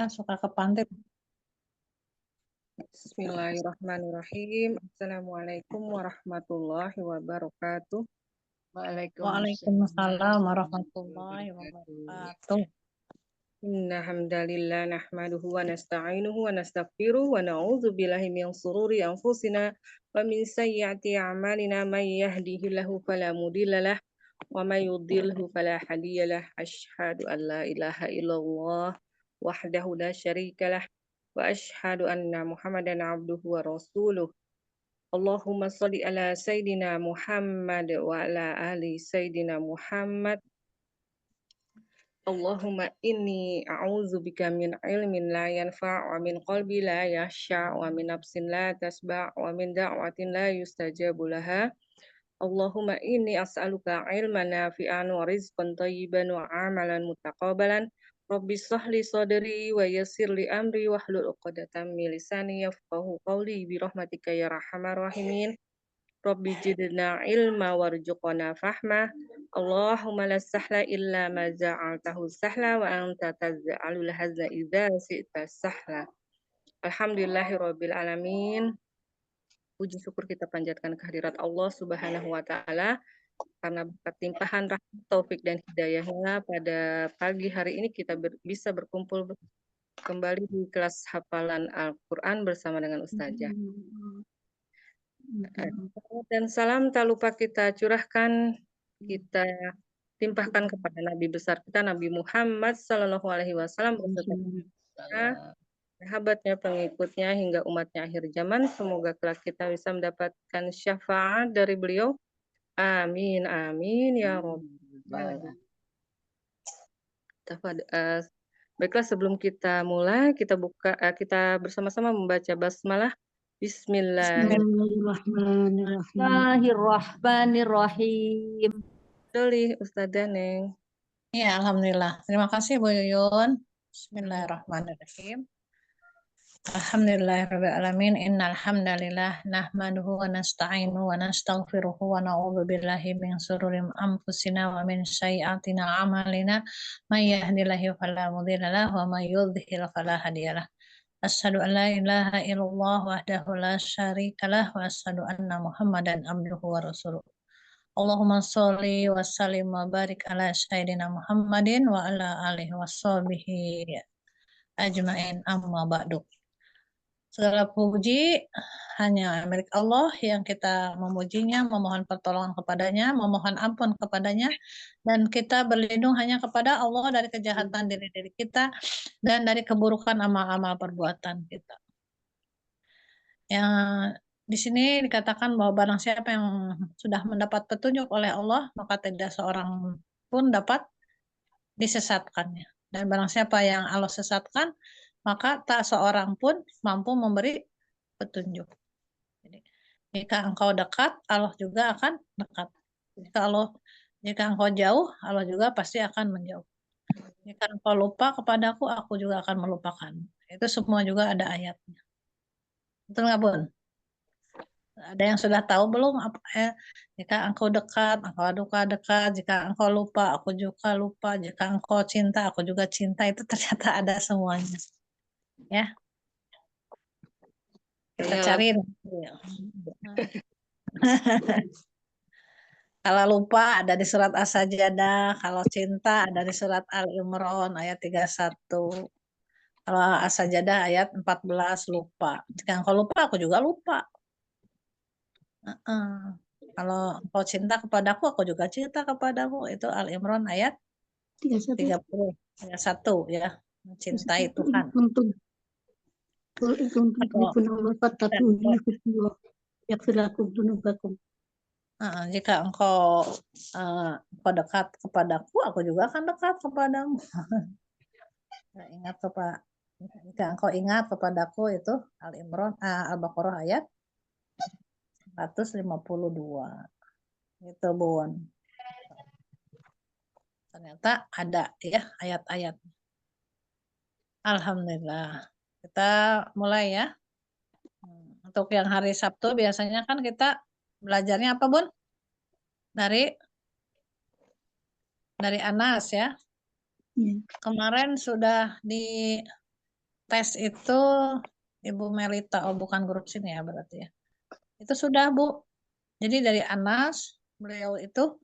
suka ke pantai. Bismillahirrahmanirrahim. Assalamualaikum warahmatullahi wabarakatuh. Waalaikumsalam warahmatullahi wabarakatuh. Inna hamdalillah nahmaduhu wa nasta'inuhu wa nastaghfiruh wa na'udzu billahi min shururi anfusina wa min sayyiati a'malina may yahdihillahu fala mudhillalah wa may yudhlilhu fala hadiyalah. Asyhadu an la ilaha illallah wahdahu la syarikalah wa asyhadu anna Muhammadan abduhu wa rasuluh. Allahumma sholli ala Sayyidina Muhammad wa ala ali Sayyidina Muhammad. Allahumma inni a'udzubika min ilmin la yanfa' wa min qalbi la yakhsha' wa min nafsin la tasba' wa min da'watin la yustajabu laha. Allahumma inni as'aluka ilman nafi'an wa rizqan thayyiban wa amalan mutaqabbalan. Rabbi shrah li sadri wa yassir li amri wahlul 'uqdatam min lisani yafqahu qawli bi rahmatika ya arhamar rahimin. Rabbi zidna ilma warzuqna fahma. Allahumma la sahla illa ma ja'altahu sahla wa anta taj'alul hazna idza syi'ta sahla. Alhamdulillahirabbil alamin. Puji syukur kita panjatkan kehadirat Allah Subhanahu wa taala karena berkat limpahan rahmat, taufik dan hidayahnya pada pagi hari ini kita bisa berkumpul kembali di kelas hafalan Al-Qur'an bersama dengan Ustazah. Dan salam tak lupa kita curahkan, kita timpahkan kepada Nabi besar kita Nabi Muhammad Sallallahu Alaihi Wasallam beserta sahabatnya, pengikutnya hingga umatnya akhir zaman. Semoga kelak kita bisa mendapatkan syafaat dari beliau. Amin amin ya Rabbal. Baiklah, sebelum kita mulai kita bersama-sama membaca basmalah. Bismillahirrahmanirrahim. Doli Ustazah Neng. Ya, alhamdulillah. Terima kasih Bu Yuyun. Bismillahirrahmanirrahim. Alhamdulillahirabbil alamin. Innal hamdalillah nahmaduhu wa nasta'inuhu wa nastaghfiruhu wa na'udzu billahi min shururi anfusina wa min sayyiati a'malina. May yahdihillahu fala mudilla lahu wa may yudhlil fala hadiyalah. Asyhadu an la ilaha illallah wahdahu la syarikalah wa asyhadu anna Muhammadan abduhu wa rasuluh. Allahumma sholli wa sallim wa barik ala sayyidina Muhammadin wa ala alihi wa sahbihi ajmain, amma ba'du. Segala puji hanya milik Allah yang kita memujinya, memohon pertolongan kepadanya, memohon ampun kepadanya, dan kita berlindung hanya kepada Allah dari kejahatan diri kita dan dari keburukan amal-amal perbuatan kita. Yang di sini dikatakan bahwa barang siapa yang sudah mendapat petunjuk oleh Allah, maka tidak seorang pun dapat disesatkannya. Dan barang siapa yang Allah sesatkan, maka tak seorang pun mampu memberi petunjuk. Jadi, jika engkau dekat, Allah juga akan dekat. Jika engkau jauh, Allah juga pasti akan menjauh. Jika engkau lupa kepadaku, aku juga akan melupakan. Itu semua juga ada ayatnya. Betul nggak, Bun? Ada yang sudah tahu belum? Jika engkau dekat, engkau dekat. Jika engkau lupa, aku juga lupa. Jika engkau cinta, aku juga cinta. Itu ternyata ada semuanya. Ya, kita cari. Kalau lupa ada di surat As-Sajdah, kalau cinta ada di surat Al-Imran ayat 31. Kalau As-Sajdah ayat 14 lupa. Jika engkau lupa, aku juga lupa. Kalau engkau cinta kepadaku, aku juga cinta kepadamu. Itu Al-Imran ayat 31 ya. Mencintai Tuhan. Jika engkau dekat kepadaku, aku juga akan dekat kepadamu. Jika engkau ingat kepadaku, itu Al-Imran Al-Baqarah ayat 152. Itu Bun. Ternyata ada ya ayat-ayat. Alhamdulillah. Kita mulai ya. Untuk yang hari Sabtu biasanya kan kita belajarnya apa, Bun? Dari Anas ya. Kemarin sudah tes itu Ibu Melita, oh bukan grup sini ya berarti ya. Itu sudah Bu. Jadi dari Anas, beliau itu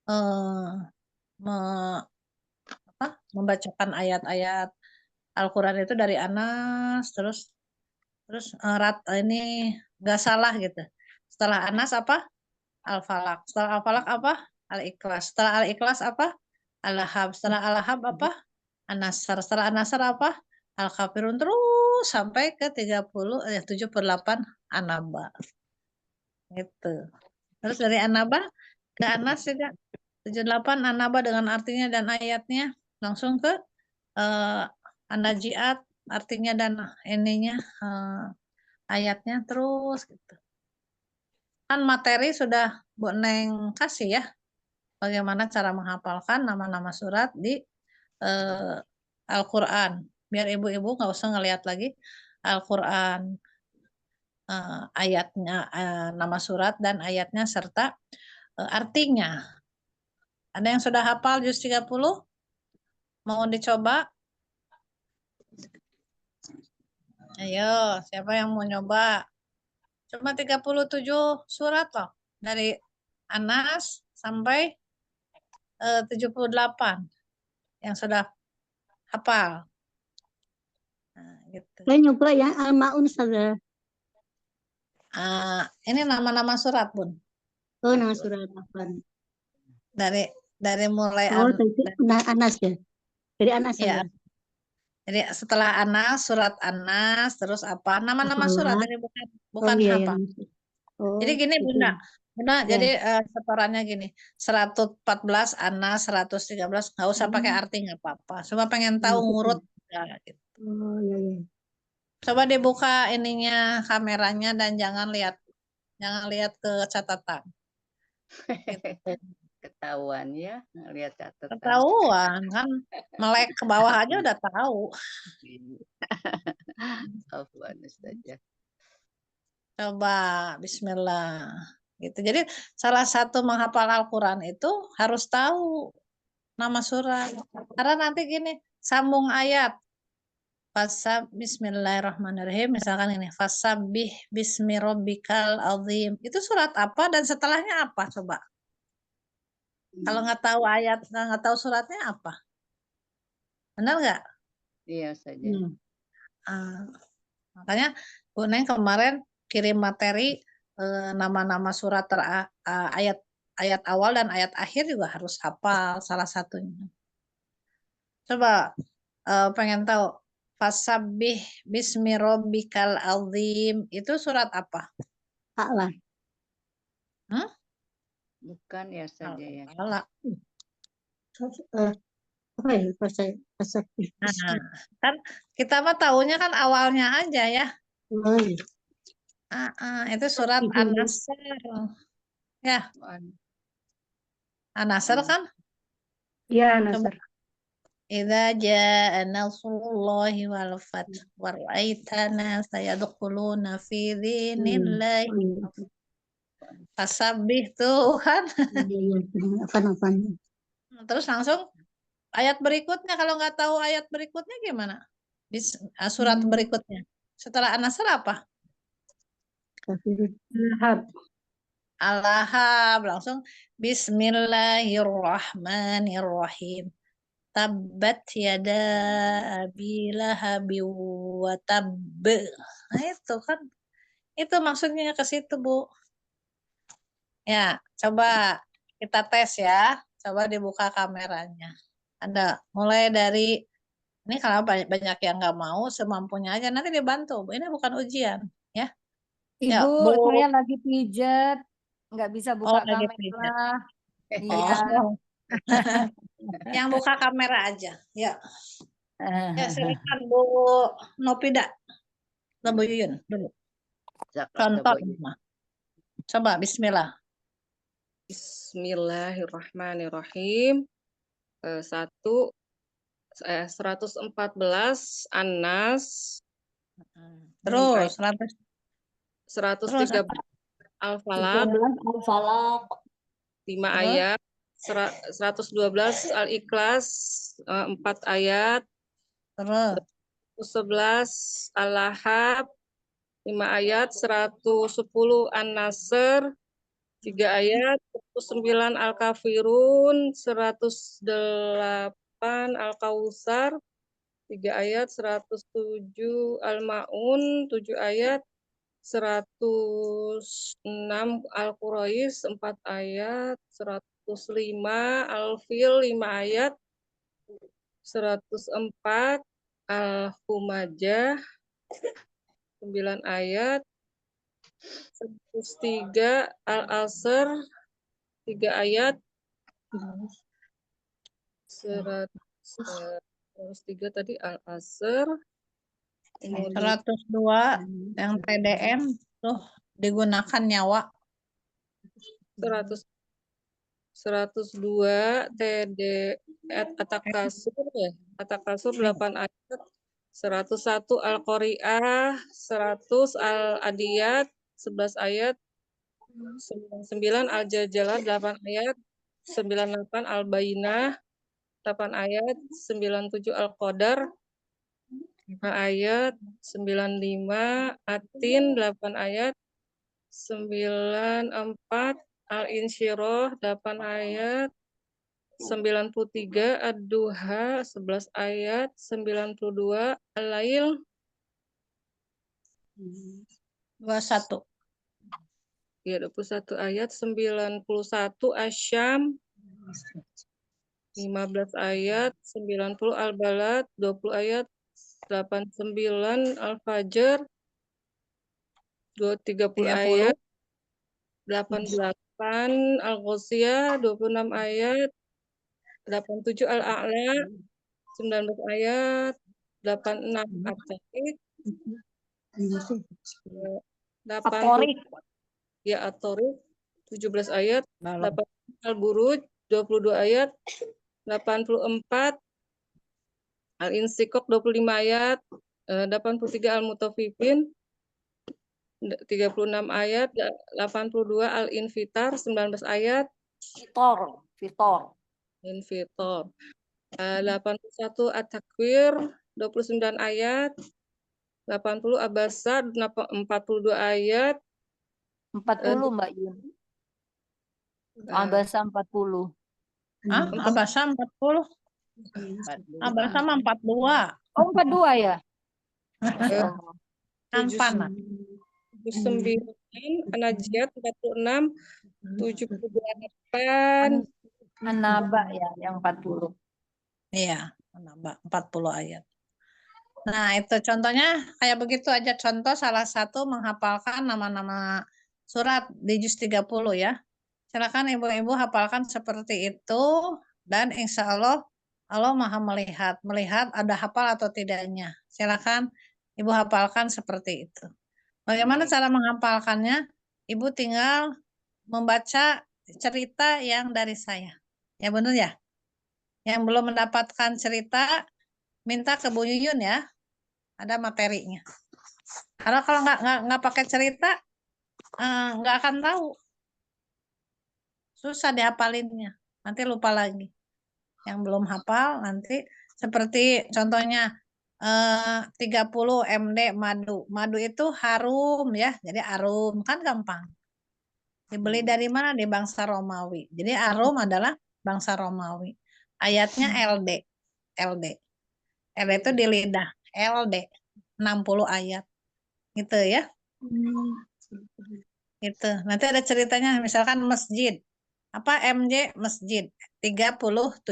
eh, membacakan ayat-ayat Al-Quran itu dari Anas, terus ini nggak salah gitu. Setelah Anas apa? Al-Falaq. Setelah Al-Falaq apa? Al-Ikhlas. Setelah Al-Ikhlas apa? Al-Lahab. Setelah Al-Lahab apa? An-Nasr. Setelah An-Nasr apa? Al-Kafirun, terus sampai ke 78 An-Naba gitu. Terus dari An-Naba ke Anas juga 78 An-Naba dengan artinya dan ayatnya, langsung ke eh, An-Najiat artinya dan ininya, ayatnya, terus gitu. Kan materi sudah Bu Neng kasih ya, bagaimana cara menghafalkan nama-nama surat di eh, Al-Quran. Biar ibu-ibu nggak usah ngelihat lagi Al-Quran, ayatnya, nama surat dan ayatnya serta artinya. Ada yang sudah hafal juz 30? Mau dicoba? Ayo, siapa yang mau nyoba? Cuma 37 surat loh. Dari Anas sampai 78 yang sudah hafal. Nah, gitu. Saya nyoba yang Al-Ma'un saja. Ini nama-nama surat, Bun. Oh, nama surat apa? Dari mulai Oh, dari Anas ya. Dari Anas ya. saja. Jadi setelah Anas, surat Anas, terus apa? Nama-nama surat, jadi bukan iya, hafal. iya. Oh, Jadi gini gitu. Bunda, Ya. jadi setorannya gini, 114 Anas, 113 nggak usah pakai arti, nggak apa-apa. Cuma pengen tahu ngurut. Ya, gitu. Oh, iya, iya. Coba dibuka ininya, kameranya, dan jangan lihat ke catatan. Gitu. Ketahuan ya, lihat catatan. Ketahuan kan, melek ke bawah aja udah tahu. Afwan saja. Coba Bismillah. Gitu. Jadi salah satu menghafal Al-Quran itu harus tahu nama surat. Karena nanti gini, sambung ayat. Bismillahirrahmanirrahim. Misalkan ini, Fasabbih bismi rabbikal azim. Itu surat apa dan setelahnya apa coba? Kalau nggak tahu ayat, nggak tahu suratnya apa? Benar nggak? Iya saja. Makanya Bu Neng kemarin kirim materi nama-nama surat ayat awal dan ayat akhir juga harus hafal salah satunya. Coba pengen tahu Fasabbih bismi rabbikal azim itu surat apa? A'la. Bukan ya saja ya. Ala. Apa ya? Bahasa Nah, kan kita mah tahunya kan awalnya aja ya. Oh, iya. Itu surat An-Nasr. Ya, An-Nasr kan? Iya, Nasr. Idza jaa nasrullahi wal fath wa ra'aita nasa yadkhuluna fi dinillahi fasabbih tuh kan. Apa? Terus langsung ayat berikutnya, kalau nggak tahu ayat berikutnya gimana? Surat berikutnya. Setelah An-Nasr apa? Lahab. Al-Lahab, langsung Bismillahirrahmanirrahim. Tabbat yada abi lahabi wa tabb. Nah itu kan, itu maksudnya ke situ Bu. Ya, coba kita tes ya. Coba dibuka kameranya. Ada mulai dari, ini kalau banyak yang nggak mau, semampunya aja nanti dibantu. Ini bukan ujian ya. Ya, Ibu, Bu. saya lagi pijat, nggak bisa buka Lagi pijat. kamera. Iya. Yang buka kamera aja. Ya. Ya, silakan Bu Nopida. Bu Yuyun dulu. Contoh. Coba Bismillah. Bismillahirrahmanirrahim. 114 Anas. Terus 113 Al-Falaq. 5 ayat. 112 Al-Ikhlas 4 ayat. Terus 111 Al-Lahab 5 ayat, 110 An-Nasr 3 ayat, 109 Al-Kafirun, 108 Al-Kautsar 3 ayat, 107 Al-Maun 7 ayat, 106 Al-Quraish 4 ayat, 105 Al-Fil 5 ayat, 104 Al-Humajah 9 ayat, 103 Al-Asr 3 ayat, 103 tadi Al-Asr, kemudian 102 yang TDM tuh digunakan nyawa. 102 TD At-Takasur ya, At-Takasur 8 ayat, 101 Al-Qari'ah, 100 Al-Adiyat 11 ayat, 99 Al-Jajalah 8 ayat, 98 Al-Bayyinah 8 ayat, 97 Al-Qadar 5 ayat, 95 At-Tin 8 ayat, 94 Al-Insyirah 8 ayat, 93 Ad-Duha 11 ayat, 92 Al-Lail 21. ya 21 ayat, 91 Asyam 15 ayat, 90 Al-Balad 20 ayat, 89 Al-Fajr 30 ayat, 88 Al-Ghasyiyah 26 ayat, 87 Al-A'la 19 ayat, 86 At-Tarik 80 Atorik. ya At-Tarik 17 ayat, 8 Al-Buruj 22 ayat, 84 Al-Insyikok 25 ayat, 83 Al-Mutaffifin 36 ayat, 82 Al-Infitar 19 ayat, Fitor. Infitor 81 At-Takwir 29 ayat, 80 Abasa 42 ayat, 40 Mbak Yun. Abasa 40. Abasa 40. Abasa mah 42. Oh 42 ya? Masya Allah. Ampana. 79 An-Najiat 46, 78 An-Naba ya yang 40. Iya, 40 ayat. Nah, itu contohnya kayak begitu aja, contoh salah satu menghafalkan nama-nama surat di juz 30 ya. Silakan ibu-ibu hafalkan seperti itu dan insya Allah Allah Maha melihat ada hafal atau tidaknya. Silakan ibu hafalkan seperti itu. Bagaimana cara menghafalkannya? Ibu tinggal membaca cerita yang dari saya. Ya benar ya? Yang belum mendapatkan cerita, minta ke Bu Yuyun ya. Ada materinya. Karena kalau nggak pakai cerita, nggak akan tahu. Susah dihapalinnya. Nanti lupa lagi. Yang belum hafal nanti seperti contohnya 30 MD madu. Madu itu harum ya. Jadi arum kan gampang. Dibeli dari mana? Di bangsa Romawi. Jadi arum adalah bangsa Romawi. Ayatnya LD. LD. LD itu di lidah. LD. 60 ayat. Gitu ya. Gitu. Nanti ada ceritanya misalkan masjid. Apa MJ? Masjid. 37.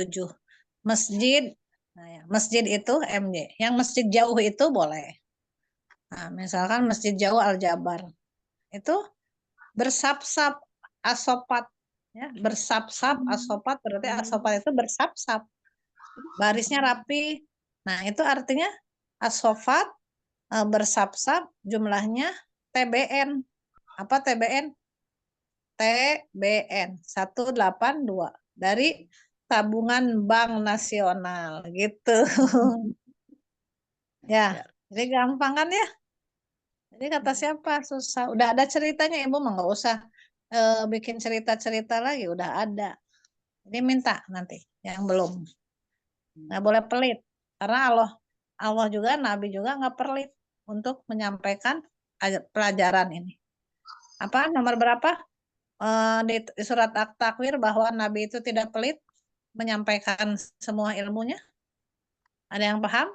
Masjid. Nah, ya. Masjid itu MJ. Yang masjid jauh itu boleh. Nah, misalkan masjid jauh Al-Jabar. Itu bersap-sap asopat. Ya, bersap-sap asopat berarti asopat itu bersap-sap. Barisnya rapi. Nah, itu artinya asofat bersap-sap jumlahnya TBN. Apa TBN? TBN 182 dari tabungan Bank Nasional gitu. Ya, jadi gampang kan ya? Jadi kata siapa susah. Udah ada ceritanya ibu mah nggak usah bikin cerita-cerita lagi, udah ada. Jadi minta nanti yang belum. Nggak boleh pelit karena Allah juga, Nabi juga nggak pelit untuk menyampaikan pelajaran ini. Apa nomor berapa? Di surat At-Takwir bahwa Nabi itu tidak pelit menyampaikan semua ilmunya. Ada yang paham?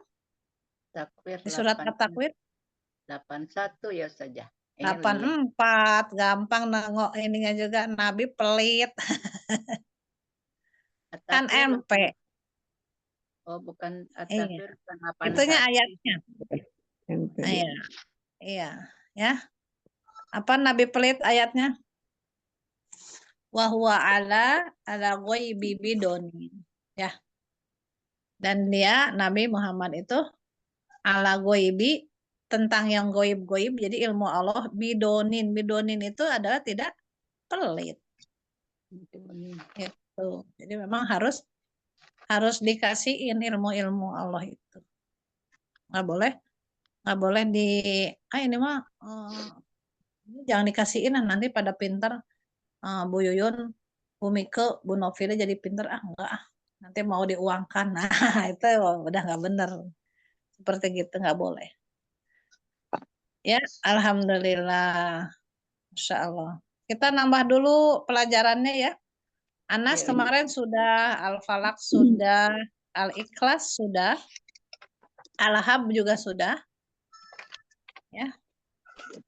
Takwir Di surat 8, At-Takwir 81 ya saja. Ini 84, gampang nengok ininya juga, Nabi pelit. Kan At-Takwir MP. Oh, bukan Iya. At-Takwir bukan Itunya 81. ayatnya. MP. Iya. Iya, ya. Apa Nabi pelit ayatnya? Wa huwa ala ghaibi bidonin. Ya. Dan dia Nabi Muhammad itu ala ghaibi, tentang yang goib-goib, jadi ilmu Allah bidonin. Bidonin itu adalah tidak pelit. Gitu. Jadi memang harus dikasihin ilmu-ilmu Allah itu. Nggak boleh ini mah jangan dikasihin, nanti pada pinter. Bu Yuyun, Bu Mike, Bu Novita jadi pinter, enggak, nanti mau diuangkan. Nah, itu udah nggak bener. Seperti gitu nggak boleh. Ya, alhamdulillah. Masya Allah. Kita nambah dulu pelajarannya ya. Anas Ya. kemarin sudah, Al-Falaq sudah, Al-Ikhlas sudah, Al-Hab juga sudah. Ya.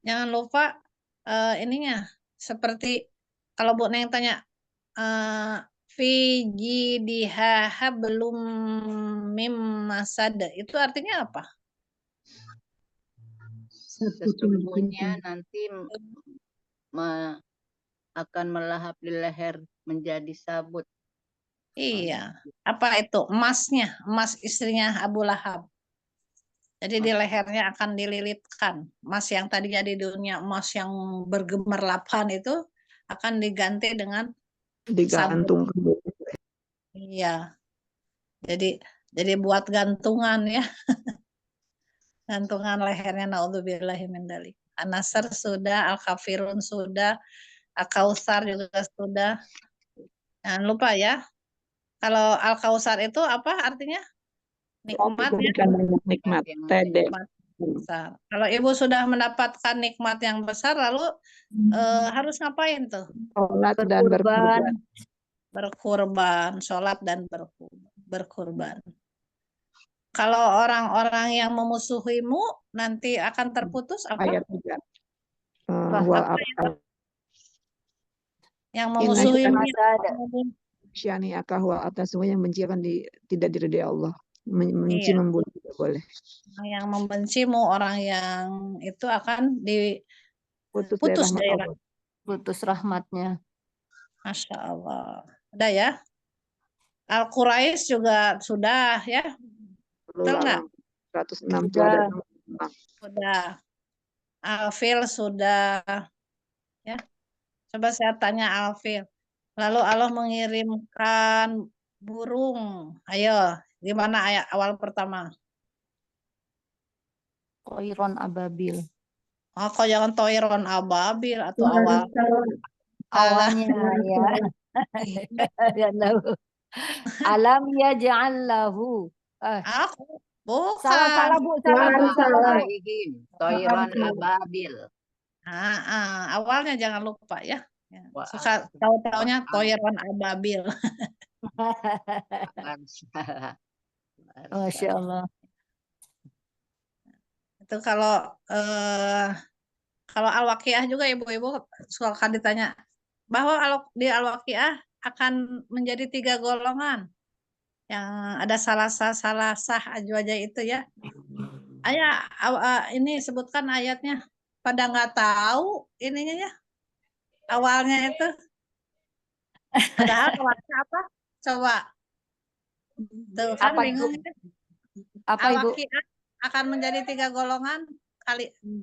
Jangan lupa ininya, seperti kalau Bu Neng tanya, fi jidiha belum mim masad, itu artinya apa? Sesungguhnya nanti akan melahap di leher menjadi sabut. Iya. Apa itu? Emasnya, emas istrinya Abu Lahab. Jadi di lehernya akan dililitkan. Emas yang tadinya di dunia emas yang bergemerlapan itu akan diganti dengan Digantung. sabut. Iya. Jadi buat gantungan ya. Gantungan lehernya, naudzubillahi min dzalik. An-Nasr sudah, Al-Kafirun sudah, Al-Kautsar juga sudah. Jangan lupa ya. Kalau Al-Kautsar itu apa artinya? Nikmat ya. Nikmat. Nikmat besar. Kalau ibu sudah mendapatkan nikmat yang besar, lalu harus ngapain tuh? Sholat dan berkurban. Berkurban, sholat dan berkurban. Kalau orang-orang yang memusuhimu nanti akan terputus apa? Ayat 3. Yang memusuhimu Syani akahwa atas semua yang benci akan tidak diridai Allah. Membenci membunuh tidak boleh. Yang membencimu, orang yang itu akan diputus dari rahmat. Putus rahmatnya. Masya Allah. Udah ya. Al-Quraisy juga sudah ya. Betul nggak? 106 itu ada. Sudah. Al-Fil sudah. Ya. Coba saya tanya Al-Fil. Lalu Allah mengirimkan burung. Ayo, gimana ayat awal pertama? Toiron ababil. Oh, kok jangan toiron ababil atau awal. Awalnya ya. Alam yaj'al lahu. Aku bukan. Salah Bu, salah. Toiron ababil. Awalnya jangan lupa ya. Suka tahu-taunya toiron ababil. Masya Allah. Itu kalau Al-Waqiah juga ibu-ibu suka ditanya bahwa di Al-Waqiah akan menjadi 3 golongan. Yang ada salah-salah aja itu ya. Ini sebutkan ayatnya. Pada nggak tahu ininya ya. Awalnya itu. Padahal awalnya apa? Coba. Tuh kan Apa bingung. Apa Ibu? Al-Waqiah akan menjadi 3 golongan.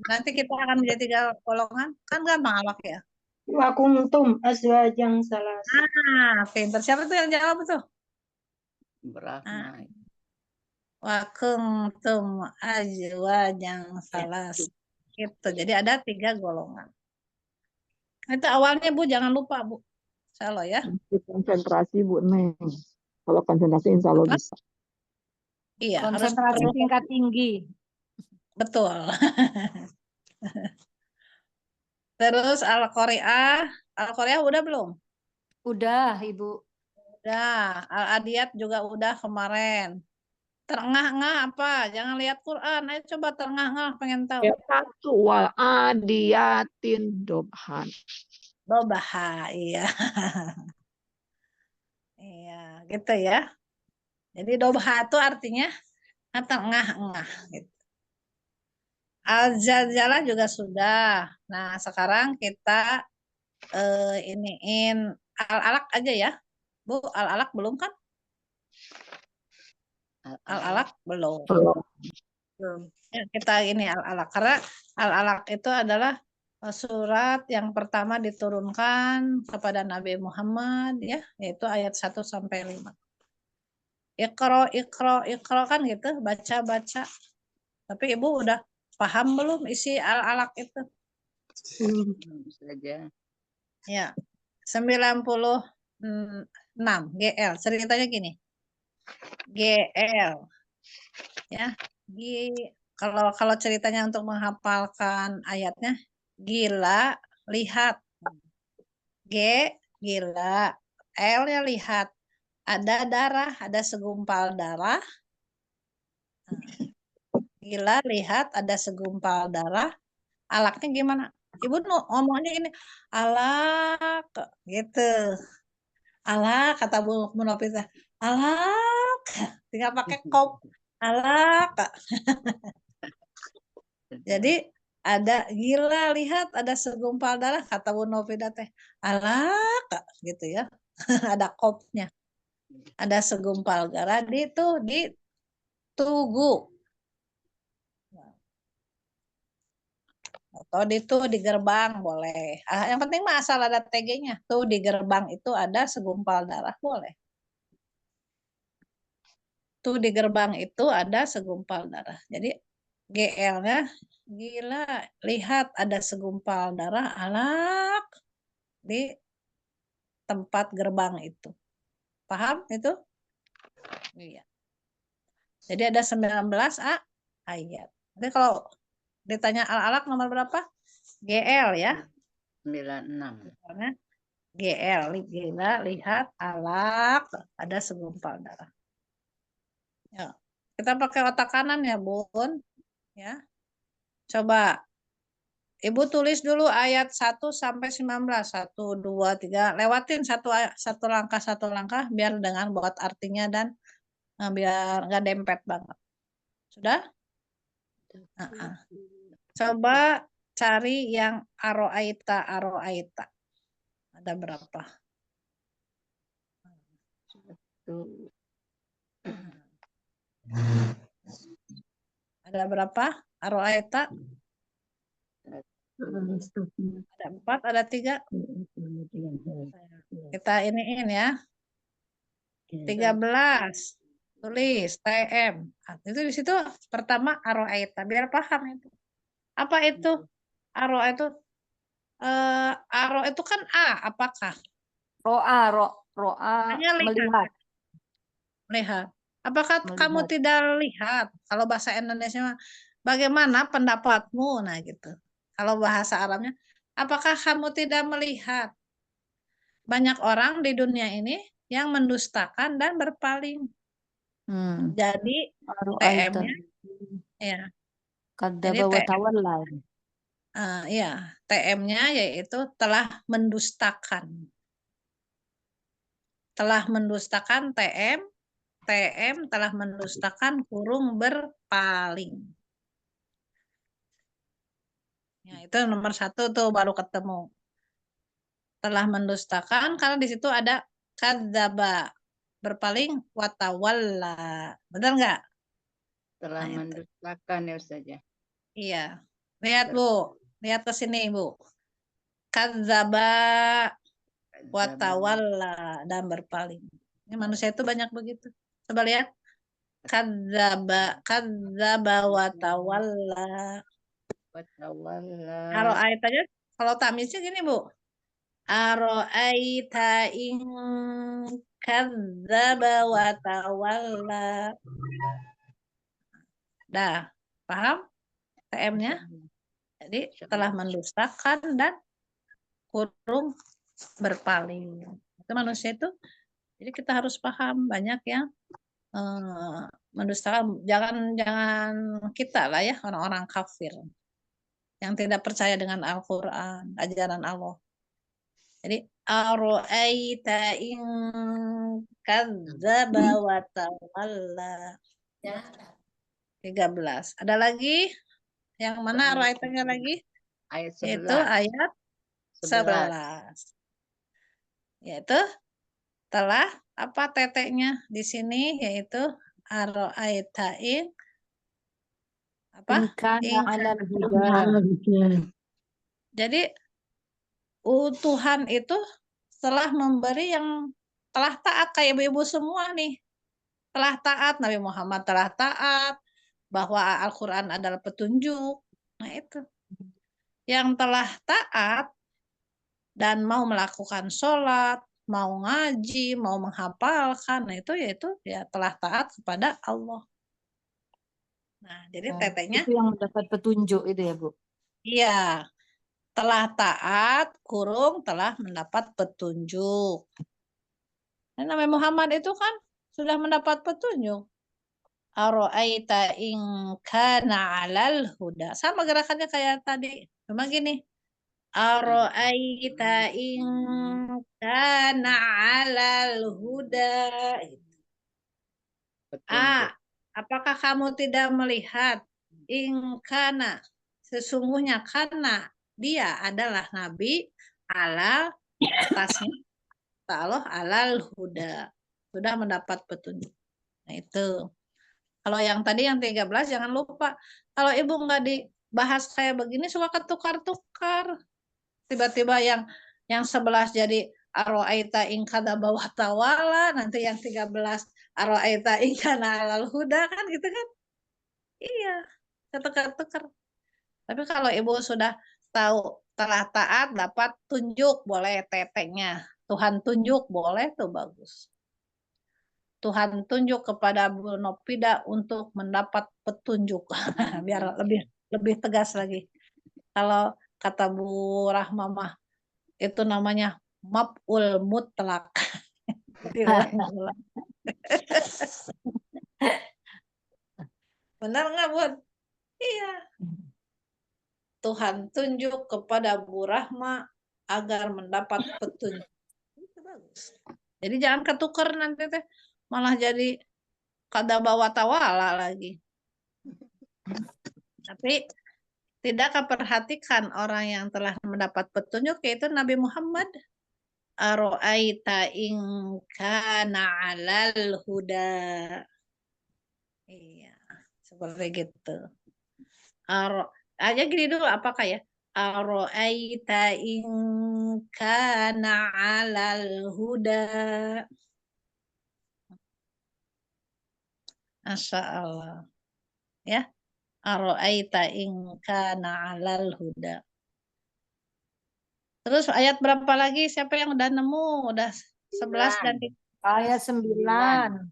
Nanti kita akan menjadi 3 golongan. Kan gampang Al-Waqiah. Wa kuntum azwajan salas. Pinter. Siapa tuh yang jawab tuh? Berahmat. Wa kuntum azwajan salas. Gitu. Jadi ada 3 golongan. Itu awalnya Bu, jangan lupa Bu. Insya Allah ya. Konsentrasi Bu Neng. Kalau konsentrasi insya Allah bisa. Iya, harus Konsentrasi terus. tingkat tinggi. Betul. Terus Al-Qari'ah udah belum? Udah, Ibu. Udah. Al-Adiyat juga udah kemarin. Terengah-engah apa? Jangan lihat Quran. Ayo coba terengah-engah, pengen tahu. Yang satu wal adiyatin dobhan. Dobaha, iya. Iya, gitu ya. Jadi dobaha itu artinya tengah-engah gitu. Al-Zalzalah juga sudah. Nah, sekarang kita iniin Al-Alaq aja ya. Bu, Al-Alaq belum kan? Al-Alaq belum. Belum. Ya, kita ini Al-Alaq. Karena Al-Alaq itu adalah surat yang pertama diturunkan kepada Nabi Muhammad ya, yaitu ayat 1 sampai 5. Iqra kan gitu, baca-baca. Tapi Ibu udah paham belum isi Al-Alaq itu? Saja. Ya. 96 GL. Ceritanya gini. GL. Ya. Kalau ceritanya untuk menghafalkan ayatnya, gila, lihat. Gila. L-nya lihat. Ada darah, ada segumpal darah. Gila, lihat, ada segumpal darah. Alaknya gimana? Ibu ngomongnya ini, alak, gitu. Alak, kata Bu Munafisa. Alak, tinggal pakai kop. Alak. Jadi ada gila, lihat, ada segumpal darah, kata Bu Novida teh. Alak, gitu ya. Ada kopnya. Ada segumpal darah di tugu. Atau di gerbang boleh. Yang penting mah asal ada TG-nya. Tuh di gerbang itu ada segumpal darah boleh. Tuh di gerbang itu ada segumpal darah. Jadi GL-nya gila, lihat ada segumpal darah alak di tempat gerbang itu. Paham itu? Iya. Jadi ada 19 ayat. Jadi kalau ditanya al-alaq nomor berapa? GL ya. 96. Karena GL, gila, lihat, alak, ada segumpal darah. Ya. Kita pakai otak kanan ya, Bun. Ya. Coba Ibu tulis dulu ayat 1 sampai 19. 1, 2, 3. Lewatin satu langkah biar dengan buat artinya dan biar nggak dempet banget. Sudah? Coba cari yang aroaita. Ada berapa? Ada berapa? Aroaita? Ada 4, ada 3. Kita iniin ya. 13. Tulis TM. Itu di situ pertama aroaita. Biar paham itu. Apa itu? Aro itu aro itu kan apakah? Ro'a Hanya melihat. Lihat. Apakah kamu Melihat. tidak lihat? Kalau bahasa Indonesia bagaimana pendapatmu? Nah gitu. Kalau bahasa Arabnya, apakah kamu tidak melihat? Banyak orang di dunia ini yang mendustakan dan berpaling. Jadi Aro'aita. TM-nya ya. Jadi Kadzdzaba wa tawalla. ya, TM-nya yaitu telah mendustakan. Telah mendustakan TM telah mendustakan kurung berpaling. Ya, itu nomor 1 tuh baru ketemu. Telah mendustakan karena di situ ada kadzdzaba, berpaling, watawalla. Benar nggak? Telah Nah, itu. mendustakan ya Ustaz ya. Iya. Lihat Bu, lihat ke sini Bu. Kadzdzaba, watawalla, dan berpaling. Ini manusia itu banyak begitu. Coba lihat. Kadzdzaba watawalla. Kalau ayat aja, kalau tamisnya gini Bu. Aro'aita in kadzdzaba wa tawalla. Dah, paham TM-nya? Jadi telah mendustakan dan kurung berpaling. Itu manusia itu, jadi kita harus paham banyak yang mendustakan. Jangan kita lah ya, orang-orang kafir yang tidak percaya dengan Al-Quran, ajaran Allah. Jadi aro'aita in kadzdzaba wa tawalla. 13. Ada lagi? Yang mana aro'aitanya lagi? Ayat Yaitu 11. ayat 11. Yaitu telah apa teteknya di sini, yaitu aro'aita in apa? In kana alal huda. Jadi Tuhan itu telah memberi yang telah taat, kayak ibu-ibu semua nih. Telah taat, Nabi Muhammad telah taat, bahwa Al-Quran adalah petunjuk. Nah itu. Yang telah taat dan mau melakukan sholat, mau ngaji, mau menghafalkan, nah itu yaitu ya telah taat kepada Allah. Nah, jadi tetenya Itu yang mendapat petunjuk itu ya, Bu. iya, telah taat, kurung telah mendapat petunjuk. Dan Nabi Muhammad itu kan sudah mendapat petunjuk. Aro'aita in kana 'alal huda. Sama gerakannya kayak tadi. Cuma gini. Aro'aita in kana 'alal huda. Apakah kamu tidak melihat in kana, sesungguhnya karena dia adalah nabi ala atasnya Allah alal huda, sudah mendapat petunjuk. Nah itu. Kalau yang tadi yang 13 jangan lupa. Kalau ibu nggak dibahas kayak begini suka ketukar-tukar. Tiba-tiba yang 11 jadi aro'aita in kadzdzaba wa tawalla, nanti yang 13 aro'aita in kana alal huda, kan gitu kan? Iya, ketukar-tukar. Tapi kalau ibu sudah tahu telah taat dapat tunjuk, boleh tetenya. Tuhan tunjuk boleh tuh, bagus. Tuhan tunjuk kepada Bu Nopida untuk mendapat petunjuk. Biar lebih tegas lagi. Kalau kata Bu Rahmamah itu namanya maf'ul mutlak. Diulang-ulang. Benar nggak, Bun? Iya. Tuhan tunjuk kepada Bu Rahma agar mendapat petunjuk. Itu bagus. Jadi jangan ketukar nanti teh, malah jadi kadzdzaba wa tawalla lagi. Tapi tidakkah perhatikan orang yang telah mendapat petunjuk, yaitu Nabi Muhammad? Aro'aita in kana 'alal huda. Iya, seperti gitu. Aja gini dulu, apakah ya? Aro'aita in kana 'alal huda. Masya Allah. Ya. Aro'aita in kana 'alal huda. Terus ayat berapa lagi? Siapa yang udah nemu? Udah 11 dan Ayat 9.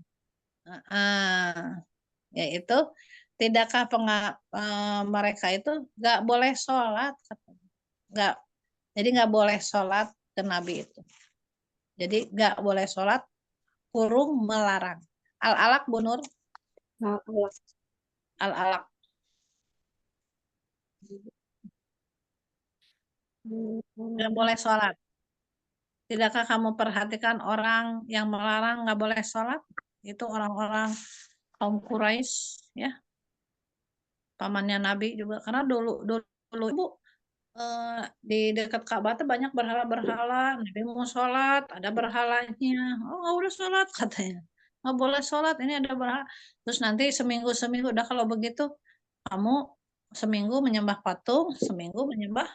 Yaitu tidakkah mereka itu nggak boleh sholat, nggak, jadi nggak boleh sholat ke Nabi itu. Jadi nggak boleh sholat, kurung melarang. Al-alaq, Bu Nur? Al-alaq. Nggak boleh sholat. Tidakkah kamu perhatikan orang yang melarang nggak boleh sholat? Itu orang-orang kaum Quraisy, ya, pamannya Nabi juga. Karena dulu Ibu, di dekat Ka'bah tuh banyak berhala-berhala. Nabi mau sholat, ada berhalanya. Oh, nggak boleh sholat katanya. Nggak boleh sholat, ini ada berhala. Terus nanti seminggu udah, kalau begitu kamu seminggu menyembah patung, seminggu menyembah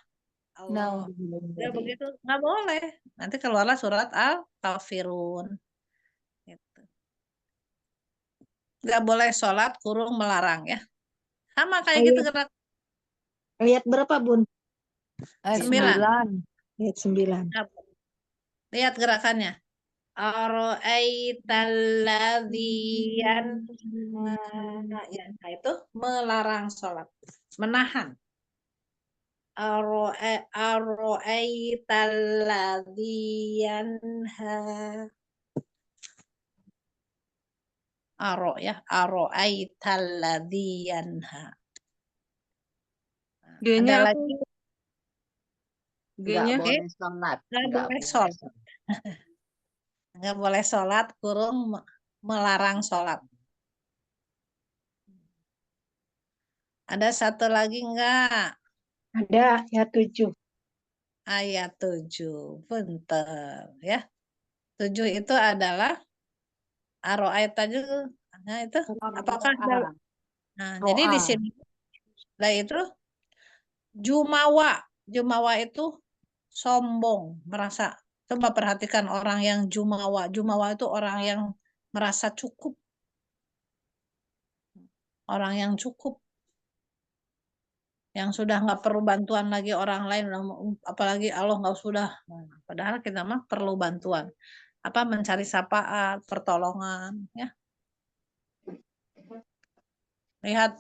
Allah. Ya begitu, nggak boleh. Nanti keluarlah surat Al-Kafirun. Gitu. Nggak boleh sholat, kurung melarang ya. Sama kayak gitu gerak. Ayat berapa, Bun? Ayat 9. 9. Ayat 9. Lihat gerakannya. Ara'aital ladzi yanha. Yanha itu melarang sholat, menahan. Ara'aital ladzi yanha. Ara'aital ladzi yanha. G-nya Ada apa? lagi? Nggak G-nya? boleh sholat. Nggak Nggak boleh boleh sholat. sholat. Nggak boleh sholat, kurung melarang sholat. Ada satu lagi enggak? Ada ya 7. Ayat 7. Bentar ya. 7 itu adalah ayat tadi. Nah, itu apakah jadi di sini lah itu jumawa. Jumawa itu sombong, merasa. Coba perhatikan orang yang jumawa. Jumawa itu orang yang merasa cukup. Orang yang cukup. Yang sudah nggak perlu bantuan lagi orang lain, apalagi Allah nggak sudah. Padahal kita mah perlu bantuan. Apa mencari syafaat, pertolongan, ya. Lihat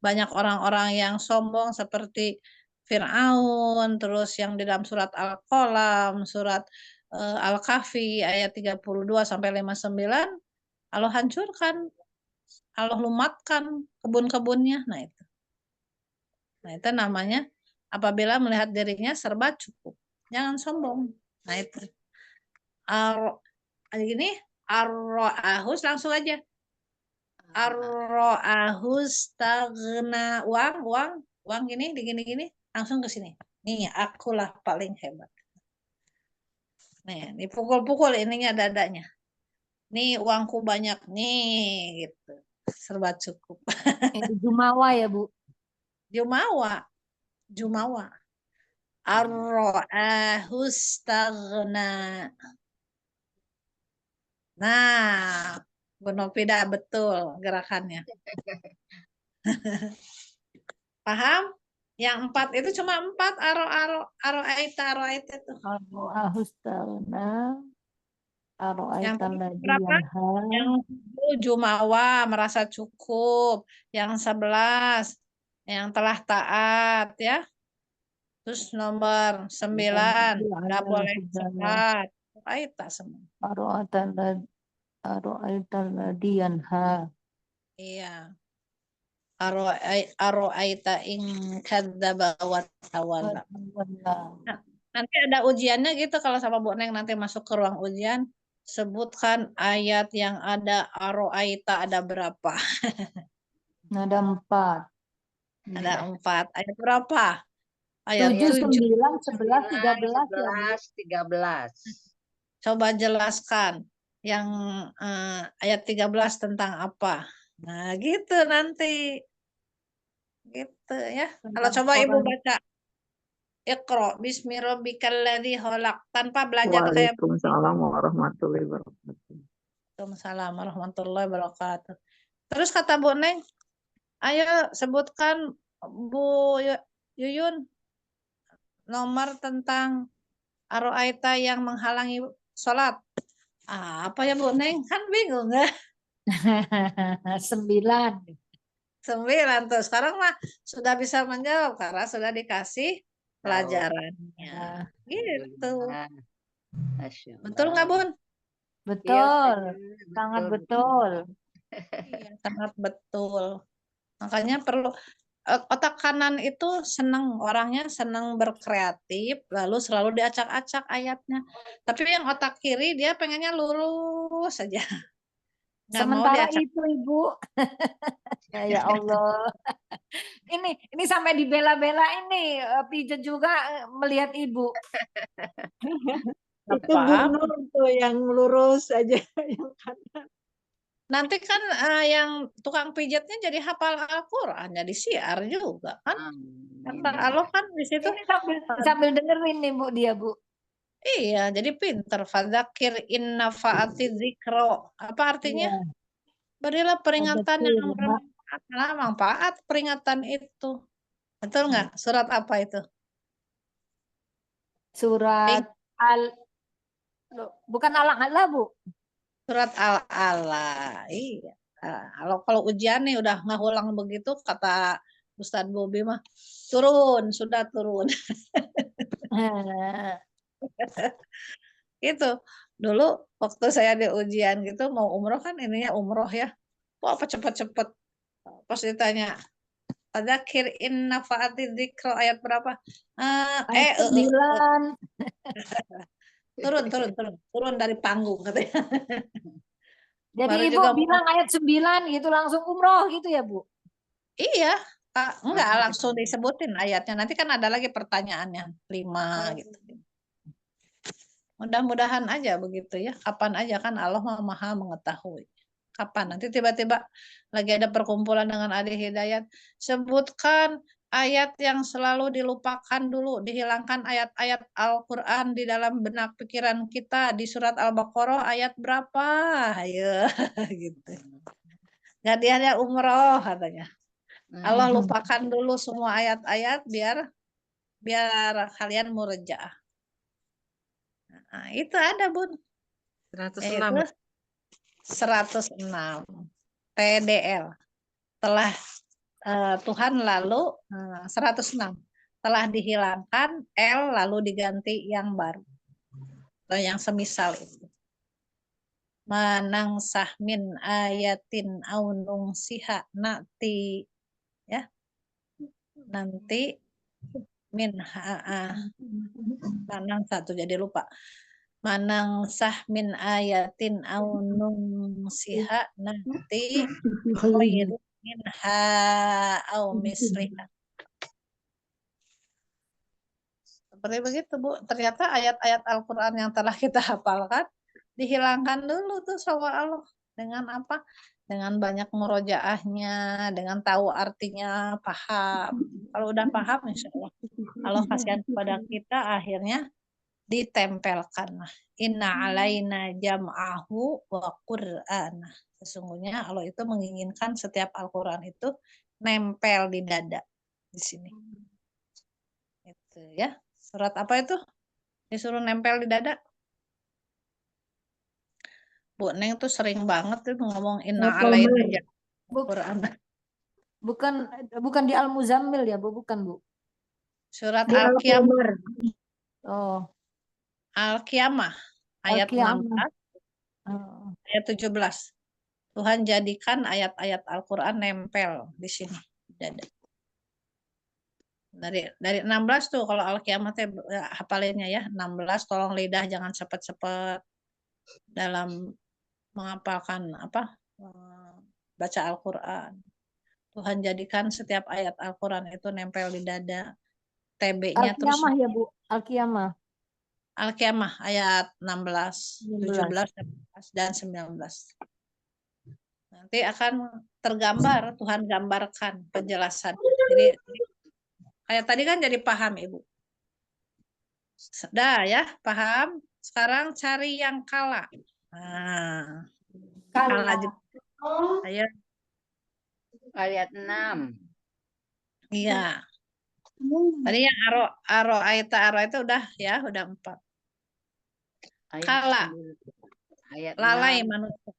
banyak orang-orang yang sombong seperti Fir'aun, terus yang di dalam surat Al-Qalam, surat Al-Kahfi ayat 32 sampai 59, Allah hancurkan, Allah lumatkan kebun-kebunnya. Nah, itu namanya apabila melihat dirinya serba cukup. Jangan sombong. Nah, itu. Ini arro'ahus langsung aja. Arro'ahus tagna uang gini langsung ke sini. Nih, akulah paling hebat. Nih, dipukul-pukul ininya dadanya. Nih, uangku banyak nih gitu. Serba cukup. Itu jumawa ya, Bu. Jumawa. Ar-ra'ahus taghna. Nah, Bu Nopida betul gerakannya. Paham? Yang 4 itu cuma 4 aro'aita itu. Arro'ahus tagna. Yang Arro'aital ladzi berapa? yanha. Yang 10 jumawa merasa cukup. Yang 11 yang telah taat ya. Terus nomor 9 nggak boleh sholat. Aita semua. Arro'aital ladzi yanha. Iya. Aro'aita in kadzdzaba wa tawalla. Nah, nanti ada ujiannya gitu kalau sama Bu Neng nanti masuk ke ruang ujian, sebutkan ayat yang ada aro'aita ada berapa? Ada 4. Ada 4. Ayat berapa? Ayat 7, 7. 9, 11, 13 ya, Bu. 13. Coba jelaskan yang ayat 13 tentang apa? Nah, gitu nanti. Gitu ya. Kalau coba Ibu baca Iqra bismi rabbikal ladzi khalaq tanpa belajar kayak Waalaikumsalam warahmatullahi wabarakatuh. Waalaikumsalam warahmatullahi wabarakatuh. Terus kata Bu Neng, ayo sebutkan Bu Yuyun nomor tentang aro'aita yang menghalangi sholat. Apa ya Bu Neng? Kan bingung ya. 9. 9 tuh. Sekarang mah sudah bisa menjawab karena sudah dikasih pelajarannya. Gitu. Betul nggak Bun? Betul. Sangat betul. Iya, sangat betul. Makanya perlu otak kanan itu senang, orangnya senang berkreatif, lalu selalu diacak-acak ayatnya. Tapi yang otak kiri dia pengennya lurus saja. Nggak mau Sementara diacak. itu Ibu, ya Allah, ini sampai dibela-bela ini pijat juga melihat Ibu. Itu Bu Nur tuh yang lurus aja yang kanan. Nanti kan yang tukang pijatnya jadi hafal Al-Qur'an, jadi syiar juga kan. Kata Allah kan di situ. Ini sambil dengerin nih Bu dia Bu. Iya, jadi pinter. Fadzakir inna fa'ati dzikro. Apa artinya? Iya. Berilah peringatan Betul, yang Bu. bermanfaat. Nah, manfaat peringatan itu. Betul nggak? Surat apa itu? Surat Loh, bukan Al-A'la, Bu. Surat Al-A'la. Iya. Kalau ujian nih udah ngulang begitu kata Ustadz Bobi mah turun, sudah turun. Itu dulu waktu saya di ujian gitu mau umroh kan ininya umroh ya. Kok apa cepet-cepet. Pas ditanya Adzakir inna fa'ati dzikra ayat berapa? Ayat 9. Turun dari panggung katanya. Jadi Baru Ibu juga bilang ayat 9 gitu langsung umroh gitu ya, Bu? iya, enggak langsung disebutin ayatnya. Nanti kan ada lagi pertanyaannya 5 gitu. Mudah-mudahan aja begitu ya. Kapan aja kan Allah Maha mengetahui. Kapan nanti tiba-tiba lagi ada perkumpulan dengan Adik Hidayat, sebutkan ayat yang selalu dilupakan dulu, dihilangkan ayat-ayat Al-Qur'an di dalam benak pikiran kita di surat Al-Baqarah ayat berapa? Ayo gitu. Hadiahnya umroh katanya. Allah lupakan dulu semua ayat-ayat biar kalian murejaah. Nah, itu ada Bun. 106. Itu 106 TDL. Telah Tuhan lalu 106 telah dihilangkan L lalu diganti yang baru. Atau yang semisal itu. Manang sahmin ayatin aunung siha nanti ya. Nanti min manang satu jadi lupa. Manang sah min ayatin aunung siha nanti khairu minha au misliha. Seperti begitu Bu. Ternyata ayat-ayat Al-Quran yang telah kita hafalkan dihilangkan dulu tuh sama Allah. Dengan apa? Dengan banyak murojaahnya, dengan tahu artinya, paham. Kalau udah paham insya Allah Allah kasihan kepada kita akhirnya ditempelkan. Inna alaina jam'ahu wa qur'ana. Sesungguhnya Allah itu menginginkan setiap Al-Quran itu nempel di dada di sini. Itu ya. Surat apa itu? Disuruh nempel di dada. Bu Neng tuh sering banget tuh ngomong inna alaina jam'ahu Qur'ana. Bukan di Al-Muzammil ya, Bu, bukan, Bu. Surat Di Al-Qiyamah. Al-Qamar. Oh, Al-Qiyamah ayat Al-Qiyamah. 16 ayat 17. Tuhan jadikan ayat-ayat Al-Quran nempel di sini dada. Dari 16 tuh kalau Al-Qiyamah hafalinnya ya 16 tolong lidah jangan cepet-cepet dalam menghafalkan baca Al-Quran. Tuhan jadikan setiap ayat Al-Quran itu nempel di dada. TB-nya terus Al-Qiyamah ya, Bu. Al-Qiyamah. Al-Qiyamah ayat 16, 17, 18 dan 19. Nanti akan tergambar, Tuhan gambarkan penjelasan. Jadi kayak tadi kan jadi paham Ibu. Sudah ya, paham. Sekarang cari yang kala. Nah, kala juga. Ayo. Ayat 6. Iya. Tadi yang aro itu udah ya, udah 4. Ayat Kala. 9. Ayat Lalai 6. manusia.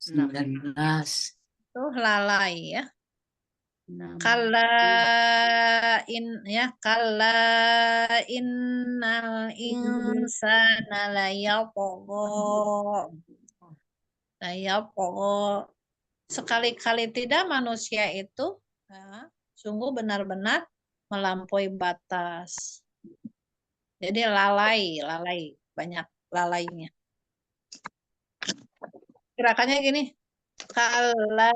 19. Tuh lalai ya. 6. Kala innal insana layatgha. Sekali-kali tidak manusia itu sungguh benar-benar melampaui batas. Jadi lalai, banyak lalainya. Gerakannya gini. Kala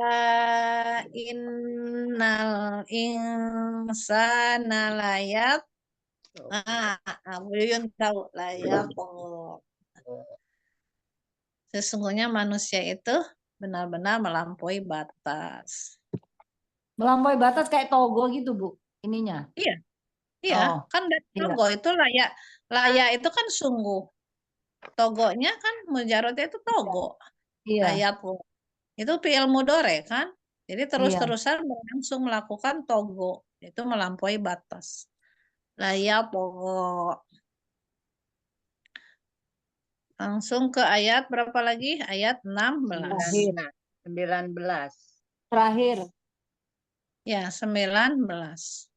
innal insana layat. Bu Yuyun tahu layat. Sesungguhnya manusia itu benar-benar melampaui batas. Melampaui batas kayak togo gitu, Bu, ininya. Iya, kan dari togo itu layak itu kan sungguh. Togonya kan mujarotnya itu togo. Layat. Itu fi'il mudhari kan? Jadi terus-terusan berlangsung melakukan togo. Itu melampaui batas. Layat togo. Langsung ke ayat berapa lagi? Ayat 16. Terakhir. 19. Terakhir. Ya, 19.